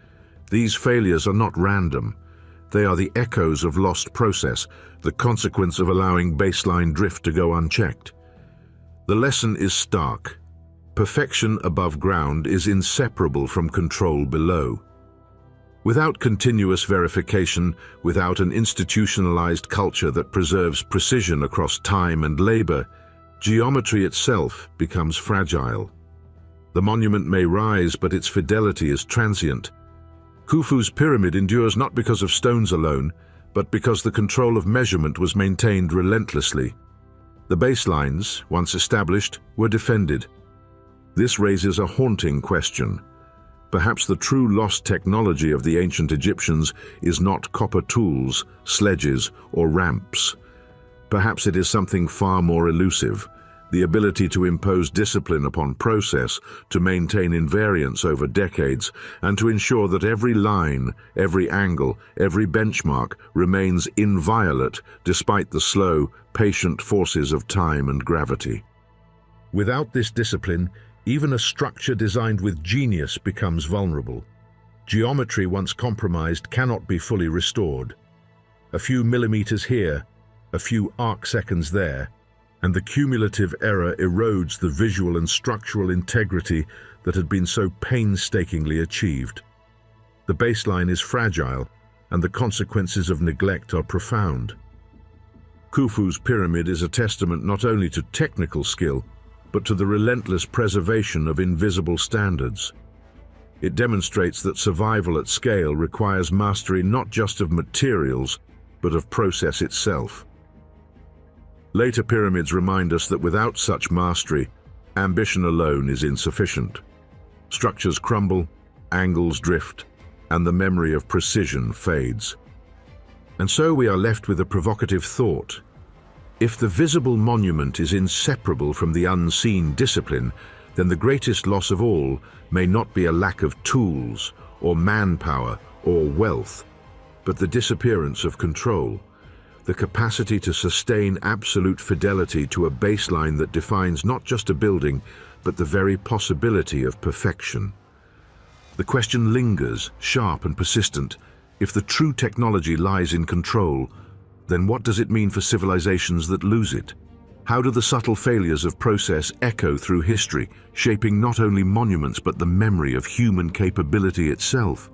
These failures are not random. They are the echoes of lost process, the consequence of allowing baseline drift to go unchecked. The lesson is stark. Perfection above ground is inseparable from control below. Without continuous verification, without an institutionalized culture that preserves precision across time and labor, geometry itself becomes fragile. The monument may rise, but its fidelity is transient. Khufu's pyramid endures not because of stones alone, but because the control of measurement was maintained relentlessly. The baselines, once established, were defended. This raises a haunting question. Perhaps the true lost technology of the ancient Egyptians is not copper tools, sledges, or ramps. Perhaps it is something far more elusive: the ability to impose discipline upon process, to maintain invariance over decades, and to ensure that every line, every angle, every benchmark remains inviolate despite the slow, patient forces of time and gravity. Without this discipline, even a structure designed with genius becomes vulnerable. Geometry once compromised cannot be fully restored. A few millimeters here, a few arc-seconds there, and the cumulative error erodes the visual and structural integrity that had been so painstakingly achieved. The baseline is fragile, and the consequences of neglect are profound. Khufu's pyramid is a testament not only to technical skill, but to the relentless preservation of invisible standards. It demonstrates that survival at scale requires mastery not just of materials, but of process itself. Later pyramids remind us that without such mastery, ambition alone is insufficient. Structures crumble, angles drift, and the memory of precision fades. And so we are left with a provocative thought. If the visible monument is inseparable from the unseen discipline, then the greatest loss of all may not be a lack of tools, or manpower, or wealth, but the disappearance of control. the capacity to sustain absolute fidelity to a baseline that defines not just a building, but the very possibility of perfection. The question lingers, sharp and persistent. If the true technology lies in control, then what does it mean for civilizations that lose it? How do the subtle failures of process echo through history, shaping not only monuments but the memory of human capability itself?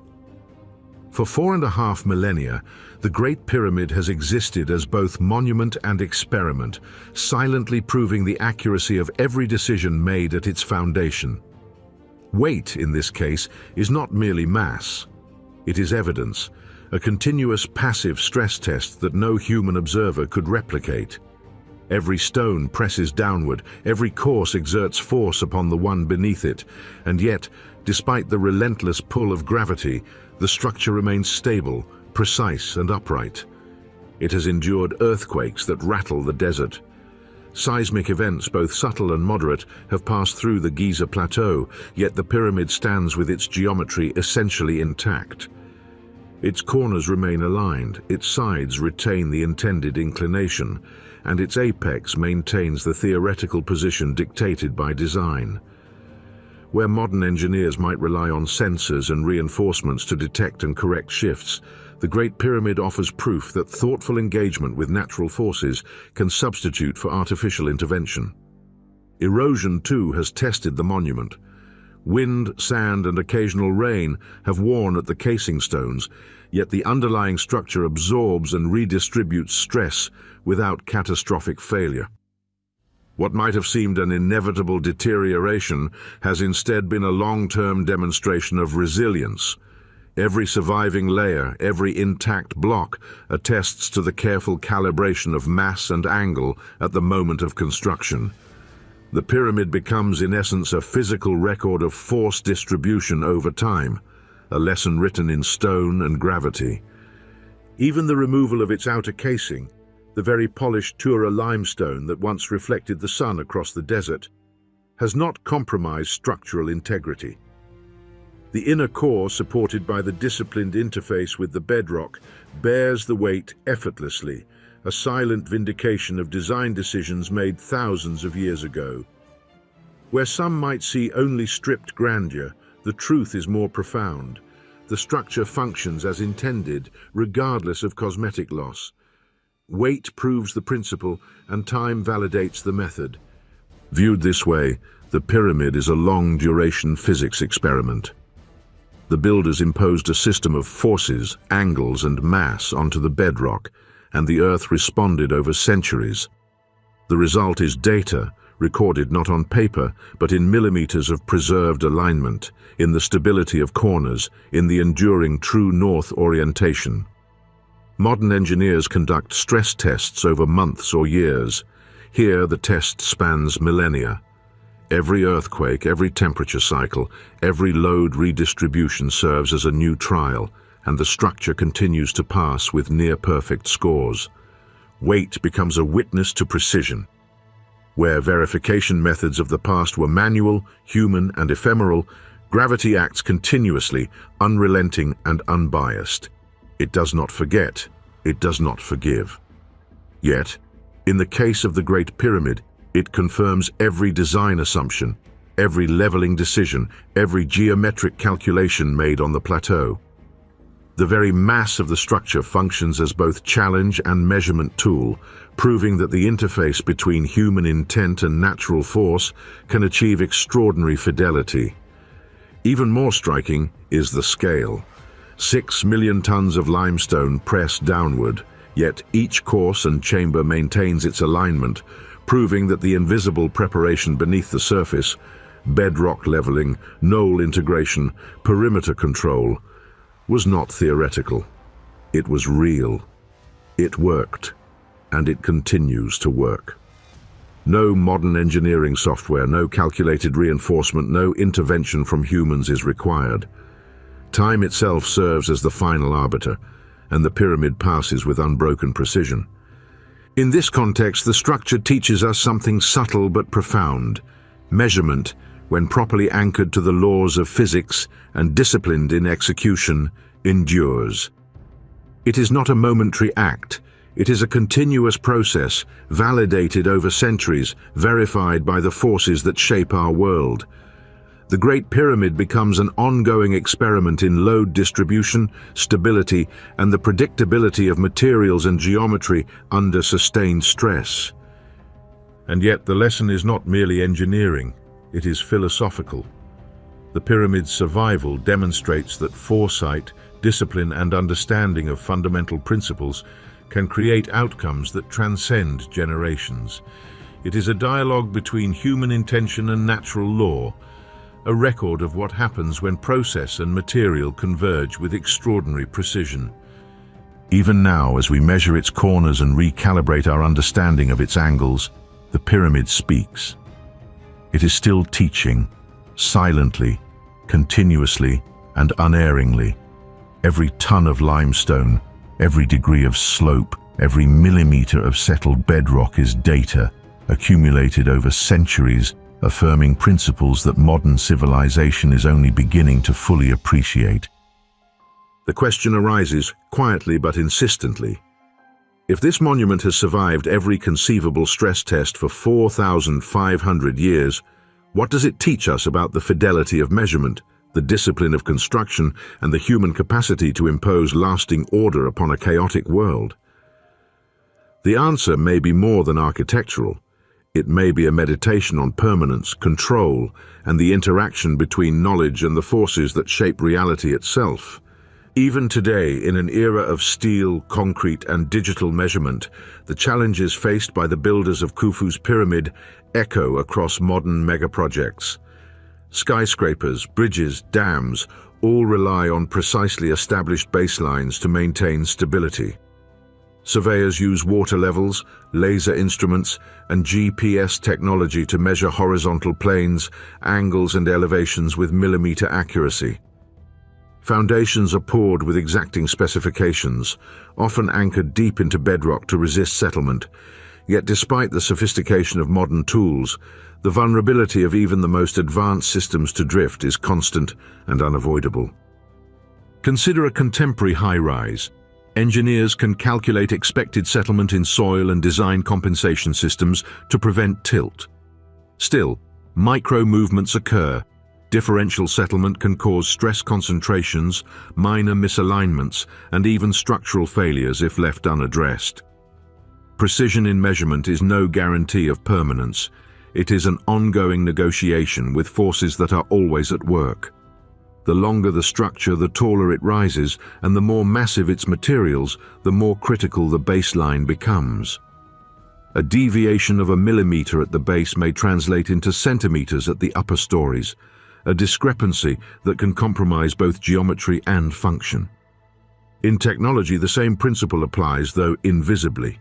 For 4.5 millennia, the Great Pyramid has existed as both monument and experiment, silently proving the accuracy of every decision made at its foundation. Weight, in this case, is not merely mass. It is evidence, a continuous passive stress test that no human observer could replicate. Every stone presses downward, every course exerts force upon the one beneath it, and yet, despite the relentless pull of gravity, the structure remains stable, precise and upright. It has endured earthquakes that rattle the desert. Seismic events, both subtle and moderate, have passed through the Giza Plateau, yet the pyramid stands with its geometry essentially intact. Its corners remain aligned, its sides retain the intended inclination, and its apex maintains the theoretical position dictated by design. Where modern engineers might rely on sensors and reinforcements to detect and correct shifts, the Great Pyramid offers proof that thoughtful engagement with natural forces can substitute for artificial intervention. Erosion, too, has tested the monument. Wind, sand, and occasional rain have worn at the casing stones, yet the underlying structure absorbs and redistributes stress without catastrophic failure. What might have seemed an inevitable deterioration has instead been a long-term demonstration of resilience. Every surviving layer, every intact block, attests to the careful calibration of mass and angle at the moment of construction. The pyramid becomes, in essence, a physical record of force distribution over time, a lesson written in stone and gravity. Even the removal of its outer casing, the very polished Tura limestone that once reflected the sun across the desert, has not compromised structural integrity. The inner core, supported by the disciplined interface with the bedrock, bears the weight effortlessly, a silent vindication of design decisions made thousands of years ago. Where some might see only stripped grandeur, the truth is more profound. The structure functions as intended, regardless of cosmetic loss. Weight proves the principle, and time validates the method. Viewed this way, the pyramid is a long-duration physics experiment. The builders imposed a system of forces, angles, and mass onto the bedrock, and the Earth responded over centuries. The result is data, recorded not on paper, but in millimeters of preserved alignment, in the stability of corners, in the enduring true north orientation. Modern engineers conduct stress tests over months or years. Here, the test spans millennia. Every earthquake, every temperature cycle, every load redistribution serves as a new trial, and the structure continues to pass with near-perfect scores. Weight becomes a witness to precision. Where verification methods of the past were manual, human, and ephemeral, gravity acts continuously, unrelenting and unbiased. It does not forget, it does not forgive. Yet, in the case of the Great Pyramid, it confirms every design assumption, every leveling decision, every geometric calculation made on the plateau. The very mass of the structure functions as both challenge and measurement tool, proving that the interface between human intent and natural force can achieve extraordinary fidelity. Even more striking is the scale. 6 million tons of limestone press downward, yet each course and chamber maintains its alignment, proving that the invisible preparation beneath the surface, bedrock leveling, knoll integration, perimeter control, was not theoretical. It was real. It worked, and it continues to work. No modern engineering software, no calculated reinforcement, no intervention from humans is required. Time itself serves as the final arbiter, and the pyramid passes with unbroken precision. In this context, the structure teaches us something subtle but profound. Measurement, when properly anchored to the laws of physics and disciplined in execution, endures. It is not a momentary act, It is a continuous process, validated over centuries, verified by the forces that shape our world. The Great Pyramid becomes an ongoing experiment in load distribution, stability, and the predictability of materials and geometry under sustained stress. And yet the lesson is not merely engineering, it is philosophical. The pyramid's survival demonstrates that foresight, discipline, and understanding of fundamental principles can create outcomes that transcend generations. It is a dialogue between human intention and natural law, a record of what happens when process and material converge with extraordinary precision. Even now, as we measure its corners and recalibrate our understanding of its angles, the pyramid speaks. It is still teaching, silently, continuously, and unerringly. Every ton of limestone, every degree of slope, every millimeter of settled bedrock is data, accumulated over centuries, affirming principles that modern civilization is only beginning to fully appreciate. The question arises, quietly but insistently. If this monument has survived every conceivable stress test for 4,500 years, what does it teach us about the fidelity of measurement, the discipline of construction, and the human capacity to impose lasting order upon a chaotic world? The answer may be more than architectural. It may be a meditation on permanence, control, and the interaction between knowledge and the forces that shape reality itself. Even today, in an era of steel, concrete, and digital measurement, the challenges faced by the builders of Khufu's pyramid echo across modern megaprojects. Skyscrapers, bridges, dams, all rely on precisely established baselines to maintain stability. Surveyors use water levels, laser instruments, and GPS technology to measure horizontal planes, angles, and elevations with millimeter accuracy. Foundations are poured with exacting specifications, often anchored deep into bedrock to resist settlement. Yet despite the sophistication of modern tools, the vulnerability of even the most advanced systems to drift is constant and unavoidable. Consider a contemporary high-rise. Engineers can calculate expected settlement in soil and design compensation systems to prevent tilt. Still, micro-movements occur. Differential settlement can cause stress concentrations, minor misalignments, and even structural failures if left unaddressed. Precision in measurement is no guarantee of permanence. It is an ongoing negotiation with forces that are always at work. The longer the structure, the taller it rises, and the more massive its materials, the more critical the baseline becomes. A deviation of a millimeter at the base may translate into centimeters at the upper stories, a discrepancy that can compromise both geometry and function. In technology, the same principle applies, though invisibly.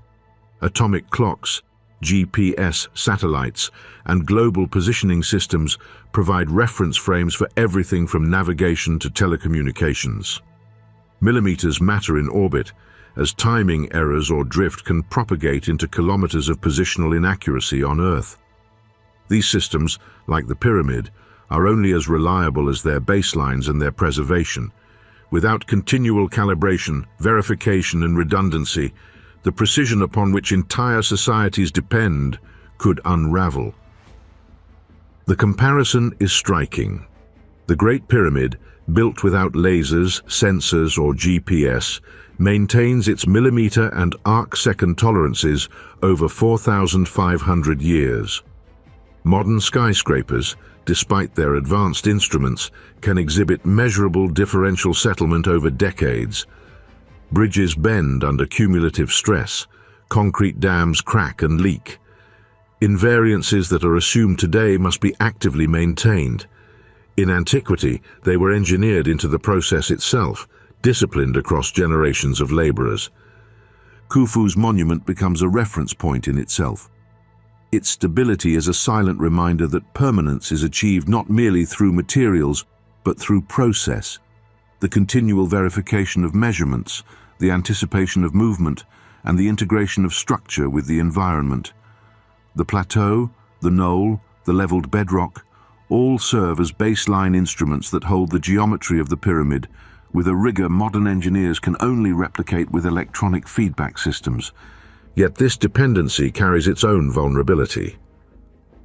Atomic clocks, GPS satellites, and global positioning systems provide reference frames for everything from navigation to telecommunications. Millimeters matter in orbit, as timing errors or drift can propagate into kilometers of positional inaccuracy on Earth. These systems, like the pyramid, are only as reliable as their baselines and their preservation. Without continual calibration, verification, and redundancy, the precision upon which entire societies depend could unravel. The comparison is striking. The Great Pyramid, built without lasers, sensors, or GPS, maintains its millimeter and arc-second tolerances over 4,500 years. Modern skyscrapers, despite their advanced instruments, can exhibit measurable differential settlement over decades. Bridges bend under cumulative stress, concrete dams crack and leak. Invariances that are assumed today must be actively maintained. In antiquity, they were engineered into the process itself, disciplined across generations of laborers. Khufu's monument becomes a reference point in itself. Its stability is a silent reminder that permanence is achieved not merely through materials, but through process. The continual verification of measurements, the anticipation of movement, and the integration of structure with the environment. The plateau, the knoll, the leveled bedrock, all serve as baseline instruments that hold the geometry of the pyramid, with a rigor modern engineers can only replicate with electronic feedback systems. Yet this dependency carries its own vulnerability.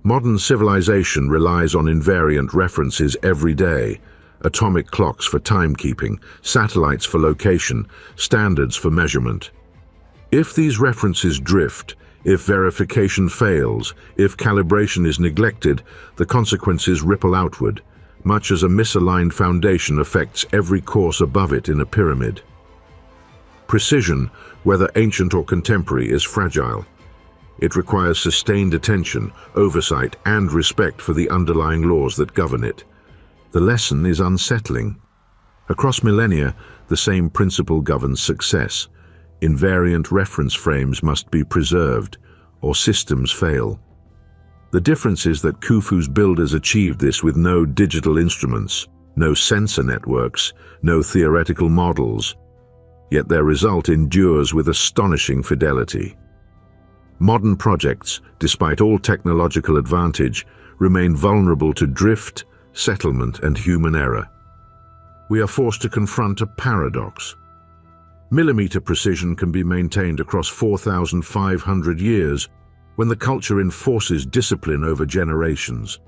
Modern civilization relies on invariant references every day: atomic clocks for timekeeping, satellites for location, standards for measurement. If these references drift, if verification fails, if calibration is neglected, the consequences ripple outward, much as a misaligned foundation affects every course above it in a pyramid. Precision, whether ancient or contemporary, is fragile. It requires sustained attention, oversight, and respect for the underlying laws that govern it. The lesson is unsettling. Across millennia, the same principle governs success. Invariant reference frames must be preserved, or systems fail. The difference is that Khufu's builders achieved this with no digital instruments, no sensor networks, no theoretical models. Yet their result endures with astonishing fidelity. Modern projects, despite all technological advantage, remain vulnerable to drift, settlement, and human error. We are forced to confront a paradox. Millimeter precision can be maintained across 4,500 years when the culture enforces discipline over generations.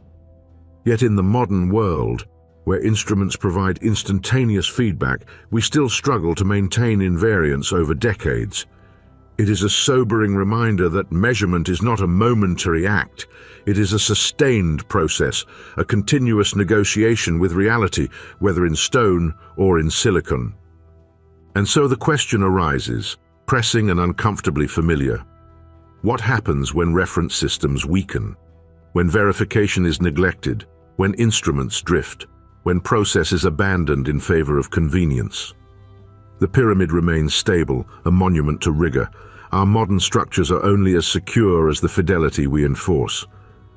Yet in the modern world, where instruments provide instantaneous feedback, we still struggle to maintain invariance over decades. It is a sobering reminder that measurement is not a momentary act. It is a sustained process, a continuous negotiation with reality, whether in stone or in silicon. And so the question arises, pressing and uncomfortably familiar. What happens when reference systems weaken? When verification is neglected? When instruments drift? When process is abandoned in favor of convenience? The pyramid remains stable, a monument to rigor. Our modern structures are only as secure as the fidelity we enforce.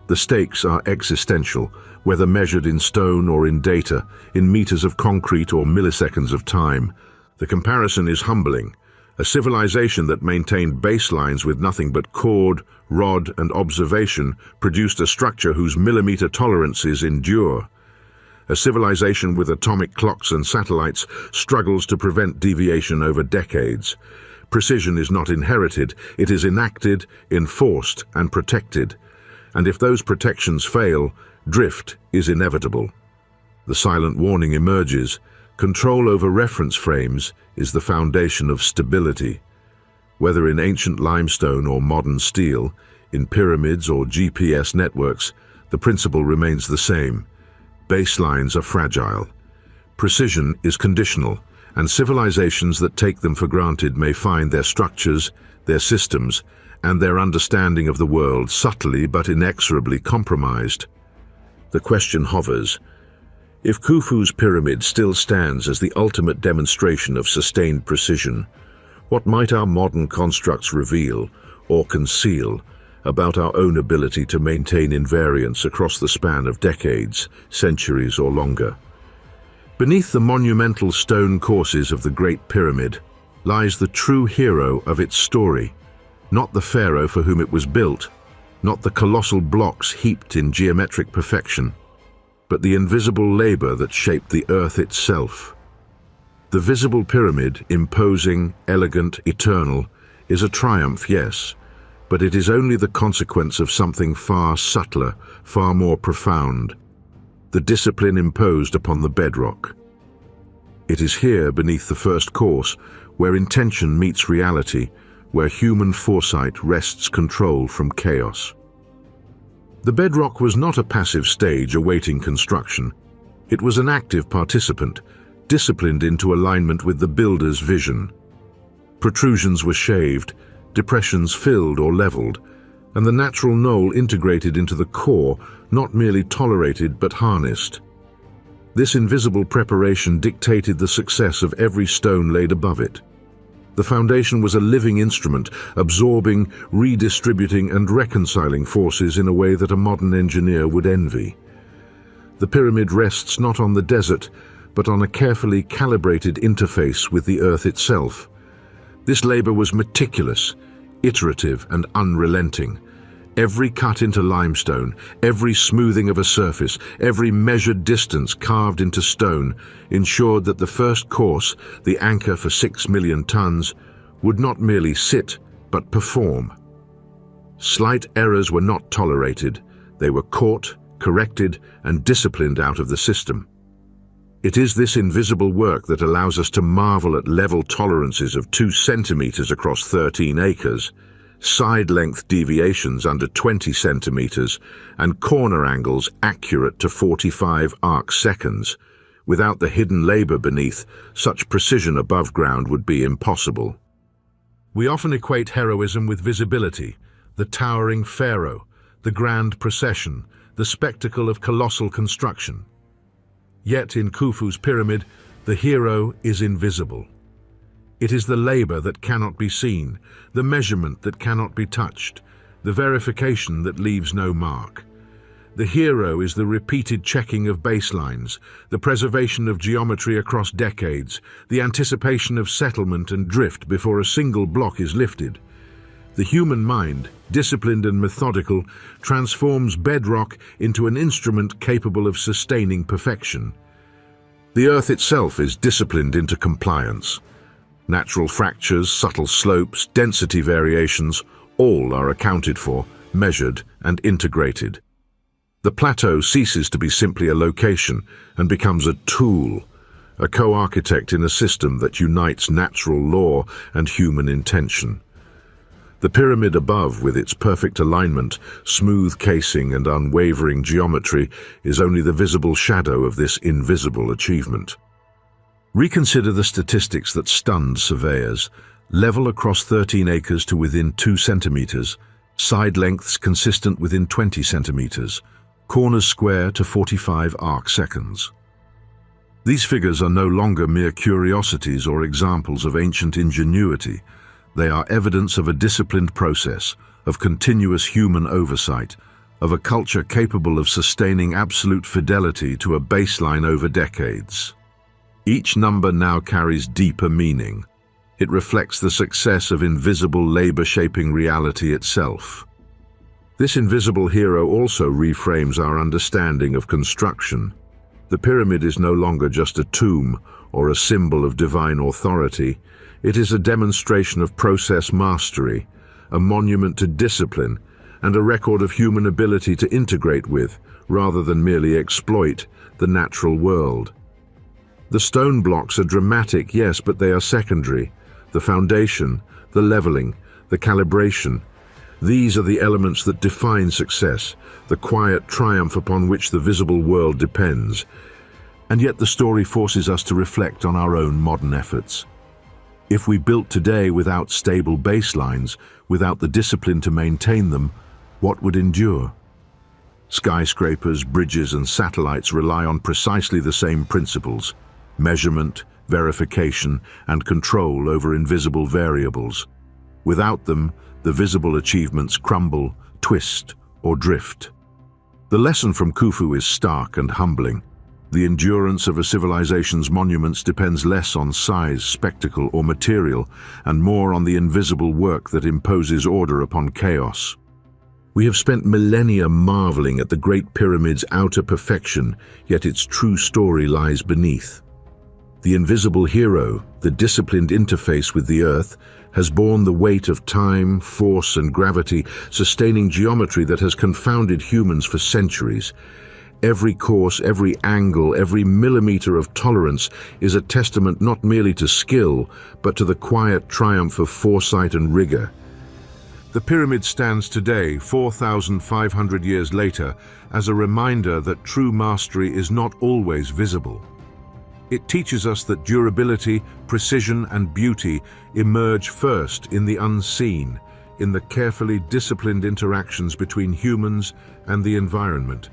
The stakes are existential, whether measured in stone or in data, in meters of concrete or milliseconds of time. The comparison is humbling. A civilization that maintained baselines with nothing but cord, rod, and observation produced a structure whose millimeter tolerances endure. A civilization with atomic clocks and satellites struggles to prevent deviation over decades. Precision is not inherited, it is enacted, enforced, and protected. And if those protections fail, drift is inevitable. The silent warning emerges. Control over reference frames is the foundation of stability. Whether in ancient limestone or modern steel, in pyramids or GPS networks, the principle remains the same. Baselines are fragile. Precision is conditional, and civilizations that take them for granted may find their structures, their systems, and their understanding of the world subtly but inexorably compromised. The question hovers. If Khufu's pyramid still stands as the ultimate demonstration of sustained precision, what might our modern constructs reveal or conceal about our own ability to maintain invariance across the span of decades, centuries, or longer? Beneath the monumental stone courses of the Great Pyramid lies the true hero of its story, not the pharaoh for whom it was built, not the colossal blocks heaped in geometric perfection, but the invisible labor that shaped the earth itself. The visible pyramid, imposing, elegant, eternal, is a triumph, yes, but it is only the consequence of something far subtler, far more profound: the discipline imposed upon the bedrock. It is here, beneath the first course, where intention meets reality, where human foresight wrests control from chaos. The bedrock was not a passive stage awaiting construction. It was an active participant, disciplined into alignment with the builder's vision. Protrusions were shaved, depressions filled or leveled, and the natural knoll integrated into the core, not merely tolerated but harnessed. This invisible preparation dictated the success of every stone laid above it. The foundation was a living instrument, absorbing, redistributing, and reconciling forces in a way that a modern engineer would envy. The pyramid rests not on the desert, but on a carefully calibrated interface with the earth itself. This labor was meticulous, iterative, and unrelenting. Every cut into limestone, every smoothing of a surface, every measured distance carved into stone ensured that the first course, the anchor for 6 million tons, would not merely sit, but perform. Slight errors were not tolerated. They were caught, corrected, and disciplined out of the system. It is this invisible work that allows us to marvel at level tolerances of 2 centimeters across 13 acres, side length deviations under 20 centimeters, and corner angles accurate to 45 arc seconds. Without the hidden labor beneath, such precision above ground would be impossible. We often equate heroism with visibility, the towering pharaoh, the grand procession, the spectacle of colossal construction. Yet in Khufu's pyramid, the hero is invisible. It is the labor that cannot be seen, the measurement that cannot be touched, the verification that leaves no mark. The hero is the repeated checking of baselines, the preservation of geometry across decades, the anticipation of settlement and drift before a single block is lifted. The human mind, disciplined and methodical, transforms bedrock into an instrument capable of sustaining perfection. The earth itself is disciplined into compliance. Natural fractures, subtle slopes, density variations, all are accounted for, measured, and integrated. The plateau ceases to be simply a location and becomes a tool, a co-architect in a system that unites natural law and human intention. The pyramid above, with its perfect alignment, smooth casing, and unwavering geometry, is only the visible shadow of this invisible achievement. Reconsider the statistics that stunned surveyors. Level across 13 acres to within 2 centimeters, side lengths consistent within 20 centimeters, corners square to 45 arc seconds. These figures are no longer mere curiosities or examples of ancient ingenuity. They are evidence of a disciplined process, of continuous human oversight, of a culture capable of sustaining absolute fidelity to a baseline over decades. Each number now carries deeper meaning. It reflects the success of invisible labor shaping reality itself. This invisible hero also reframes our understanding of construction. The pyramid is no longer just a tomb or a symbol of divine authority. It is a demonstration of process mastery, a monument to discipline, and a record of human ability to integrate with, rather than merely exploit, the natural world. The stone blocks are dramatic, yes, but they are secondary. The foundation, the leveling, the calibration. These are the elements that define success, the quiet triumph upon which the visible world depends. And yet the story forces us to reflect on our own modern efforts. If we built today without stable baselines, without the discipline to maintain them, what would endure? Skyscrapers, bridges, and satellites rely on precisely the same principles: measurement, verification, and control over invisible variables. Without them, the visible achievements crumble, twist, or drift. The lesson from Khufu is stark and humbling. The endurance of a civilization's monuments depends less on size, spectacle, or material, and more on the invisible work that imposes order upon chaos. We have spent millennia marveling at the Great Pyramid's outer perfection, yet its true story lies beneath. The invisible hero, the disciplined interface with the earth, has borne the weight of time, force, and gravity, sustaining geometry that has confounded humans for centuries. Every course, every angle, every millimeter of tolerance is a testament not merely to skill, but to the quiet triumph of foresight and rigor. The pyramid stands today, 4,500 years later, as a reminder that true mastery is not always visible. It teaches us that durability, precision, and beauty emerge first in the unseen, in the carefully disciplined interactions between humans and the environment.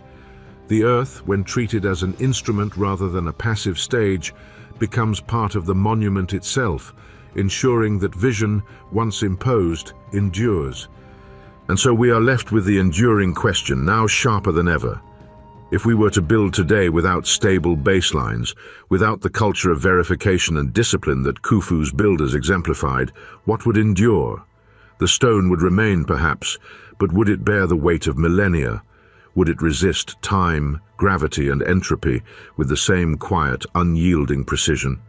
The earth, when treated as an instrument rather than a passive stage, becomes part of the monument itself, ensuring that vision, once imposed, endures. And so we are left with the enduring question, now sharper than ever. If we were to build today without stable baselines, without the culture of verification and discipline that Khufu's builders exemplified, what would endure? The stone would remain, perhaps, but would it bear the weight of millennia? Would it resist time, gravity, and entropy with the same quiet, unyielding precision?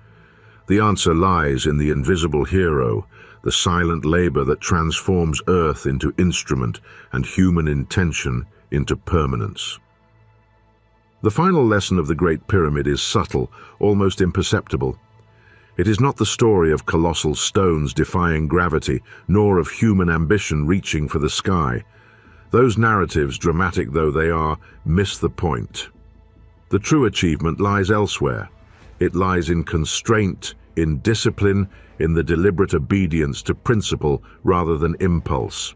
The answer lies in the invisible hero, the silent labor that transforms Earth into instrument and human intention into permanence. The final lesson of the Great Pyramid is subtle, almost imperceptible. It is not the story of colossal stones defying gravity, nor of human ambition reaching for the sky. Those narratives, dramatic though they are, miss the point. The true achievement lies elsewhere. It lies in constraint, in discipline, in the deliberate obedience to principle rather than impulse.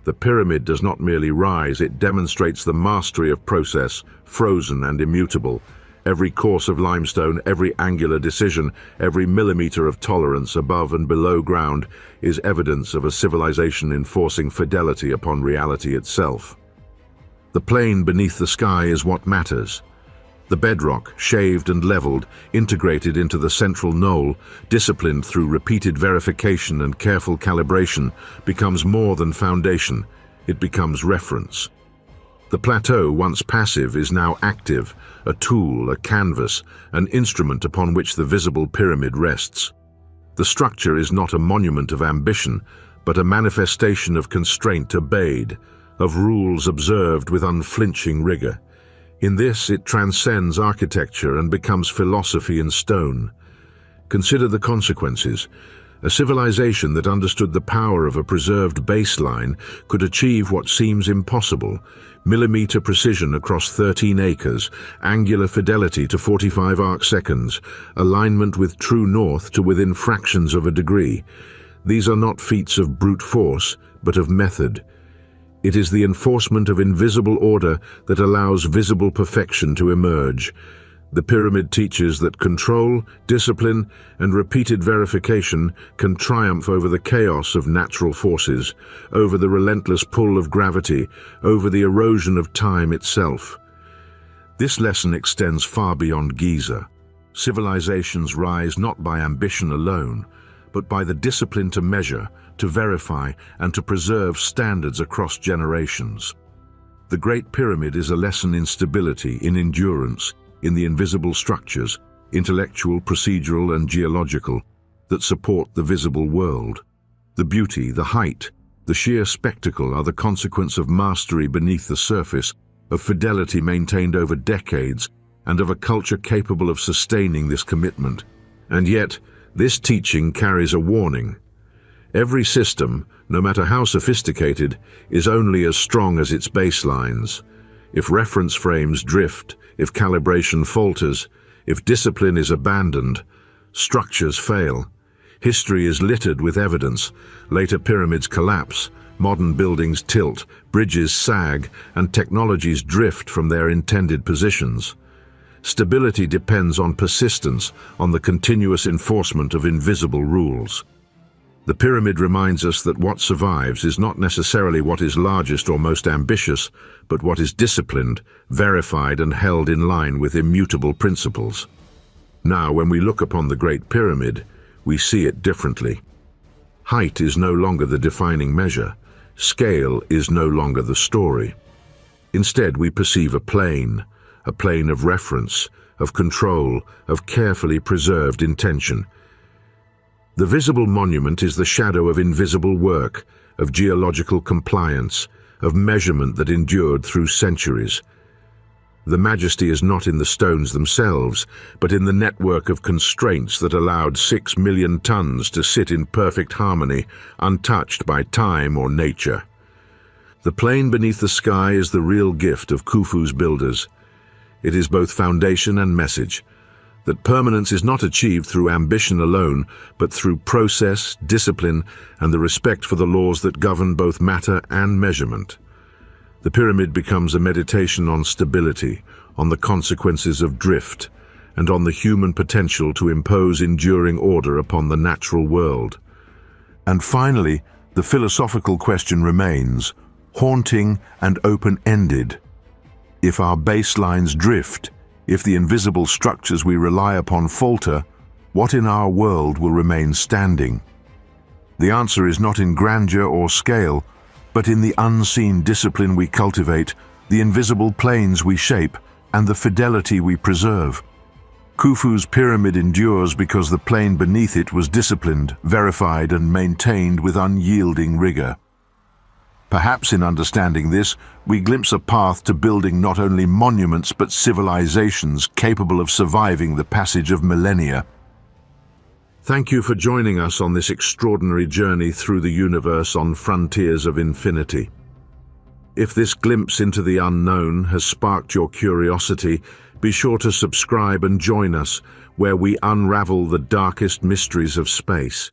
The pyramid does not merely rise, it demonstrates the mastery of process, frozen and immutable. Every course of limestone, every angular decision, every millimeter of tolerance above and below ground is evidence of a civilization enforcing fidelity upon reality itself. The plane beneath the sky is what matters. The bedrock, shaved and leveled, integrated into the central knoll, disciplined through repeated verification and careful calibration, becomes more than foundation. It becomes reference. The plateau, once passive, is now active, a tool, a canvas, an instrument upon which the visible pyramid rests. The structure is not a monument of ambition, but a manifestation of constraint obeyed, of rules observed with unflinching rigor. In this, it transcends architecture and becomes philosophy in stone. Consider the consequences. A civilization that understood the power of a preserved baseline could achieve what seems impossible: millimeter precision across 13 acres, angular fidelity to 45 arc-seconds, alignment with true north to within fractions of a degree. These are not feats of brute force, but of method. It is the enforcement of invisible order that allows visible perfection to emerge. The pyramid teaches that control, discipline, and repeated verification can triumph over the chaos of natural forces, over the relentless pull of gravity, over the erosion of time itself. This lesson extends far beyond Giza. Civilizations rise not by ambition alone, but by the discipline to measure, to verify, and to preserve standards across generations. The Great Pyramid is a lesson in stability, in endurance, in the invisible structures, intellectual, procedural, and geological, that support the visible world. The beauty, the height, the sheer spectacle are the consequence of mastery beneath the surface, of fidelity maintained over decades, and of a culture capable of sustaining this commitment. And yet, this teaching carries a warning. Every system, no matter how sophisticated, is only as strong as its baselines. If reference frames drift, if calibration falters, if discipline is abandoned, structures fail. History is littered with evidence. Later pyramids collapse, modern buildings tilt, bridges sag, and technologies drift from their intended positions. Stability depends on persistence, on the continuous enforcement of invisible rules. The pyramid reminds us that what survives is not necessarily what is largest or most ambitious, but what is disciplined, verified, and held in line with immutable principles. Now, when we look upon the Great Pyramid, we see it differently. Height is no longer the defining measure. Scale is no longer the story. Instead, we perceive a plane of reference, of control, of carefully preserved intention. The visible monument is the shadow of invisible work, of geological compliance, of measurement that endured through centuries. The majesty is not in the stones themselves, but in the network of constraints that allowed 6 million tons to sit in perfect harmony, untouched by time or nature. The plane beneath the sky is the real gift of Khufu's builders. It is both foundation and message, that permanence is not achieved through ambition alone, but through process, discipline, and the respect for the laws that govern both matter and measurement. The pyramid becomes a meditation on stability, on the consequences of drift, and on the human potential to impose enduring order upon the natural world. And finally, the philosophical question remains, haunting and open-ended. If our baselines drift, if the invisible structures we rely upon falter, what in our world will remain standing? The answer is not in grandeur or scale, but in the unseen discipline we cultivate, the invisible planes we shape, and the fidelity we preserve. Khufu's pyramid endures because the plane beneath it was disciplined, verified, and maintained with unyielding rigor. Perhaps in understanding this, we glimpse a path to building not only monuments but civilizations capable of surviving the passage of millennia. Thank you for joining us on this extraordinary journey through the universe on frontiers of infinity. If this glimpse into the unknown has sparked your curiosity, be sure to subscribe and join us where we unravel the darkest mysteries of space.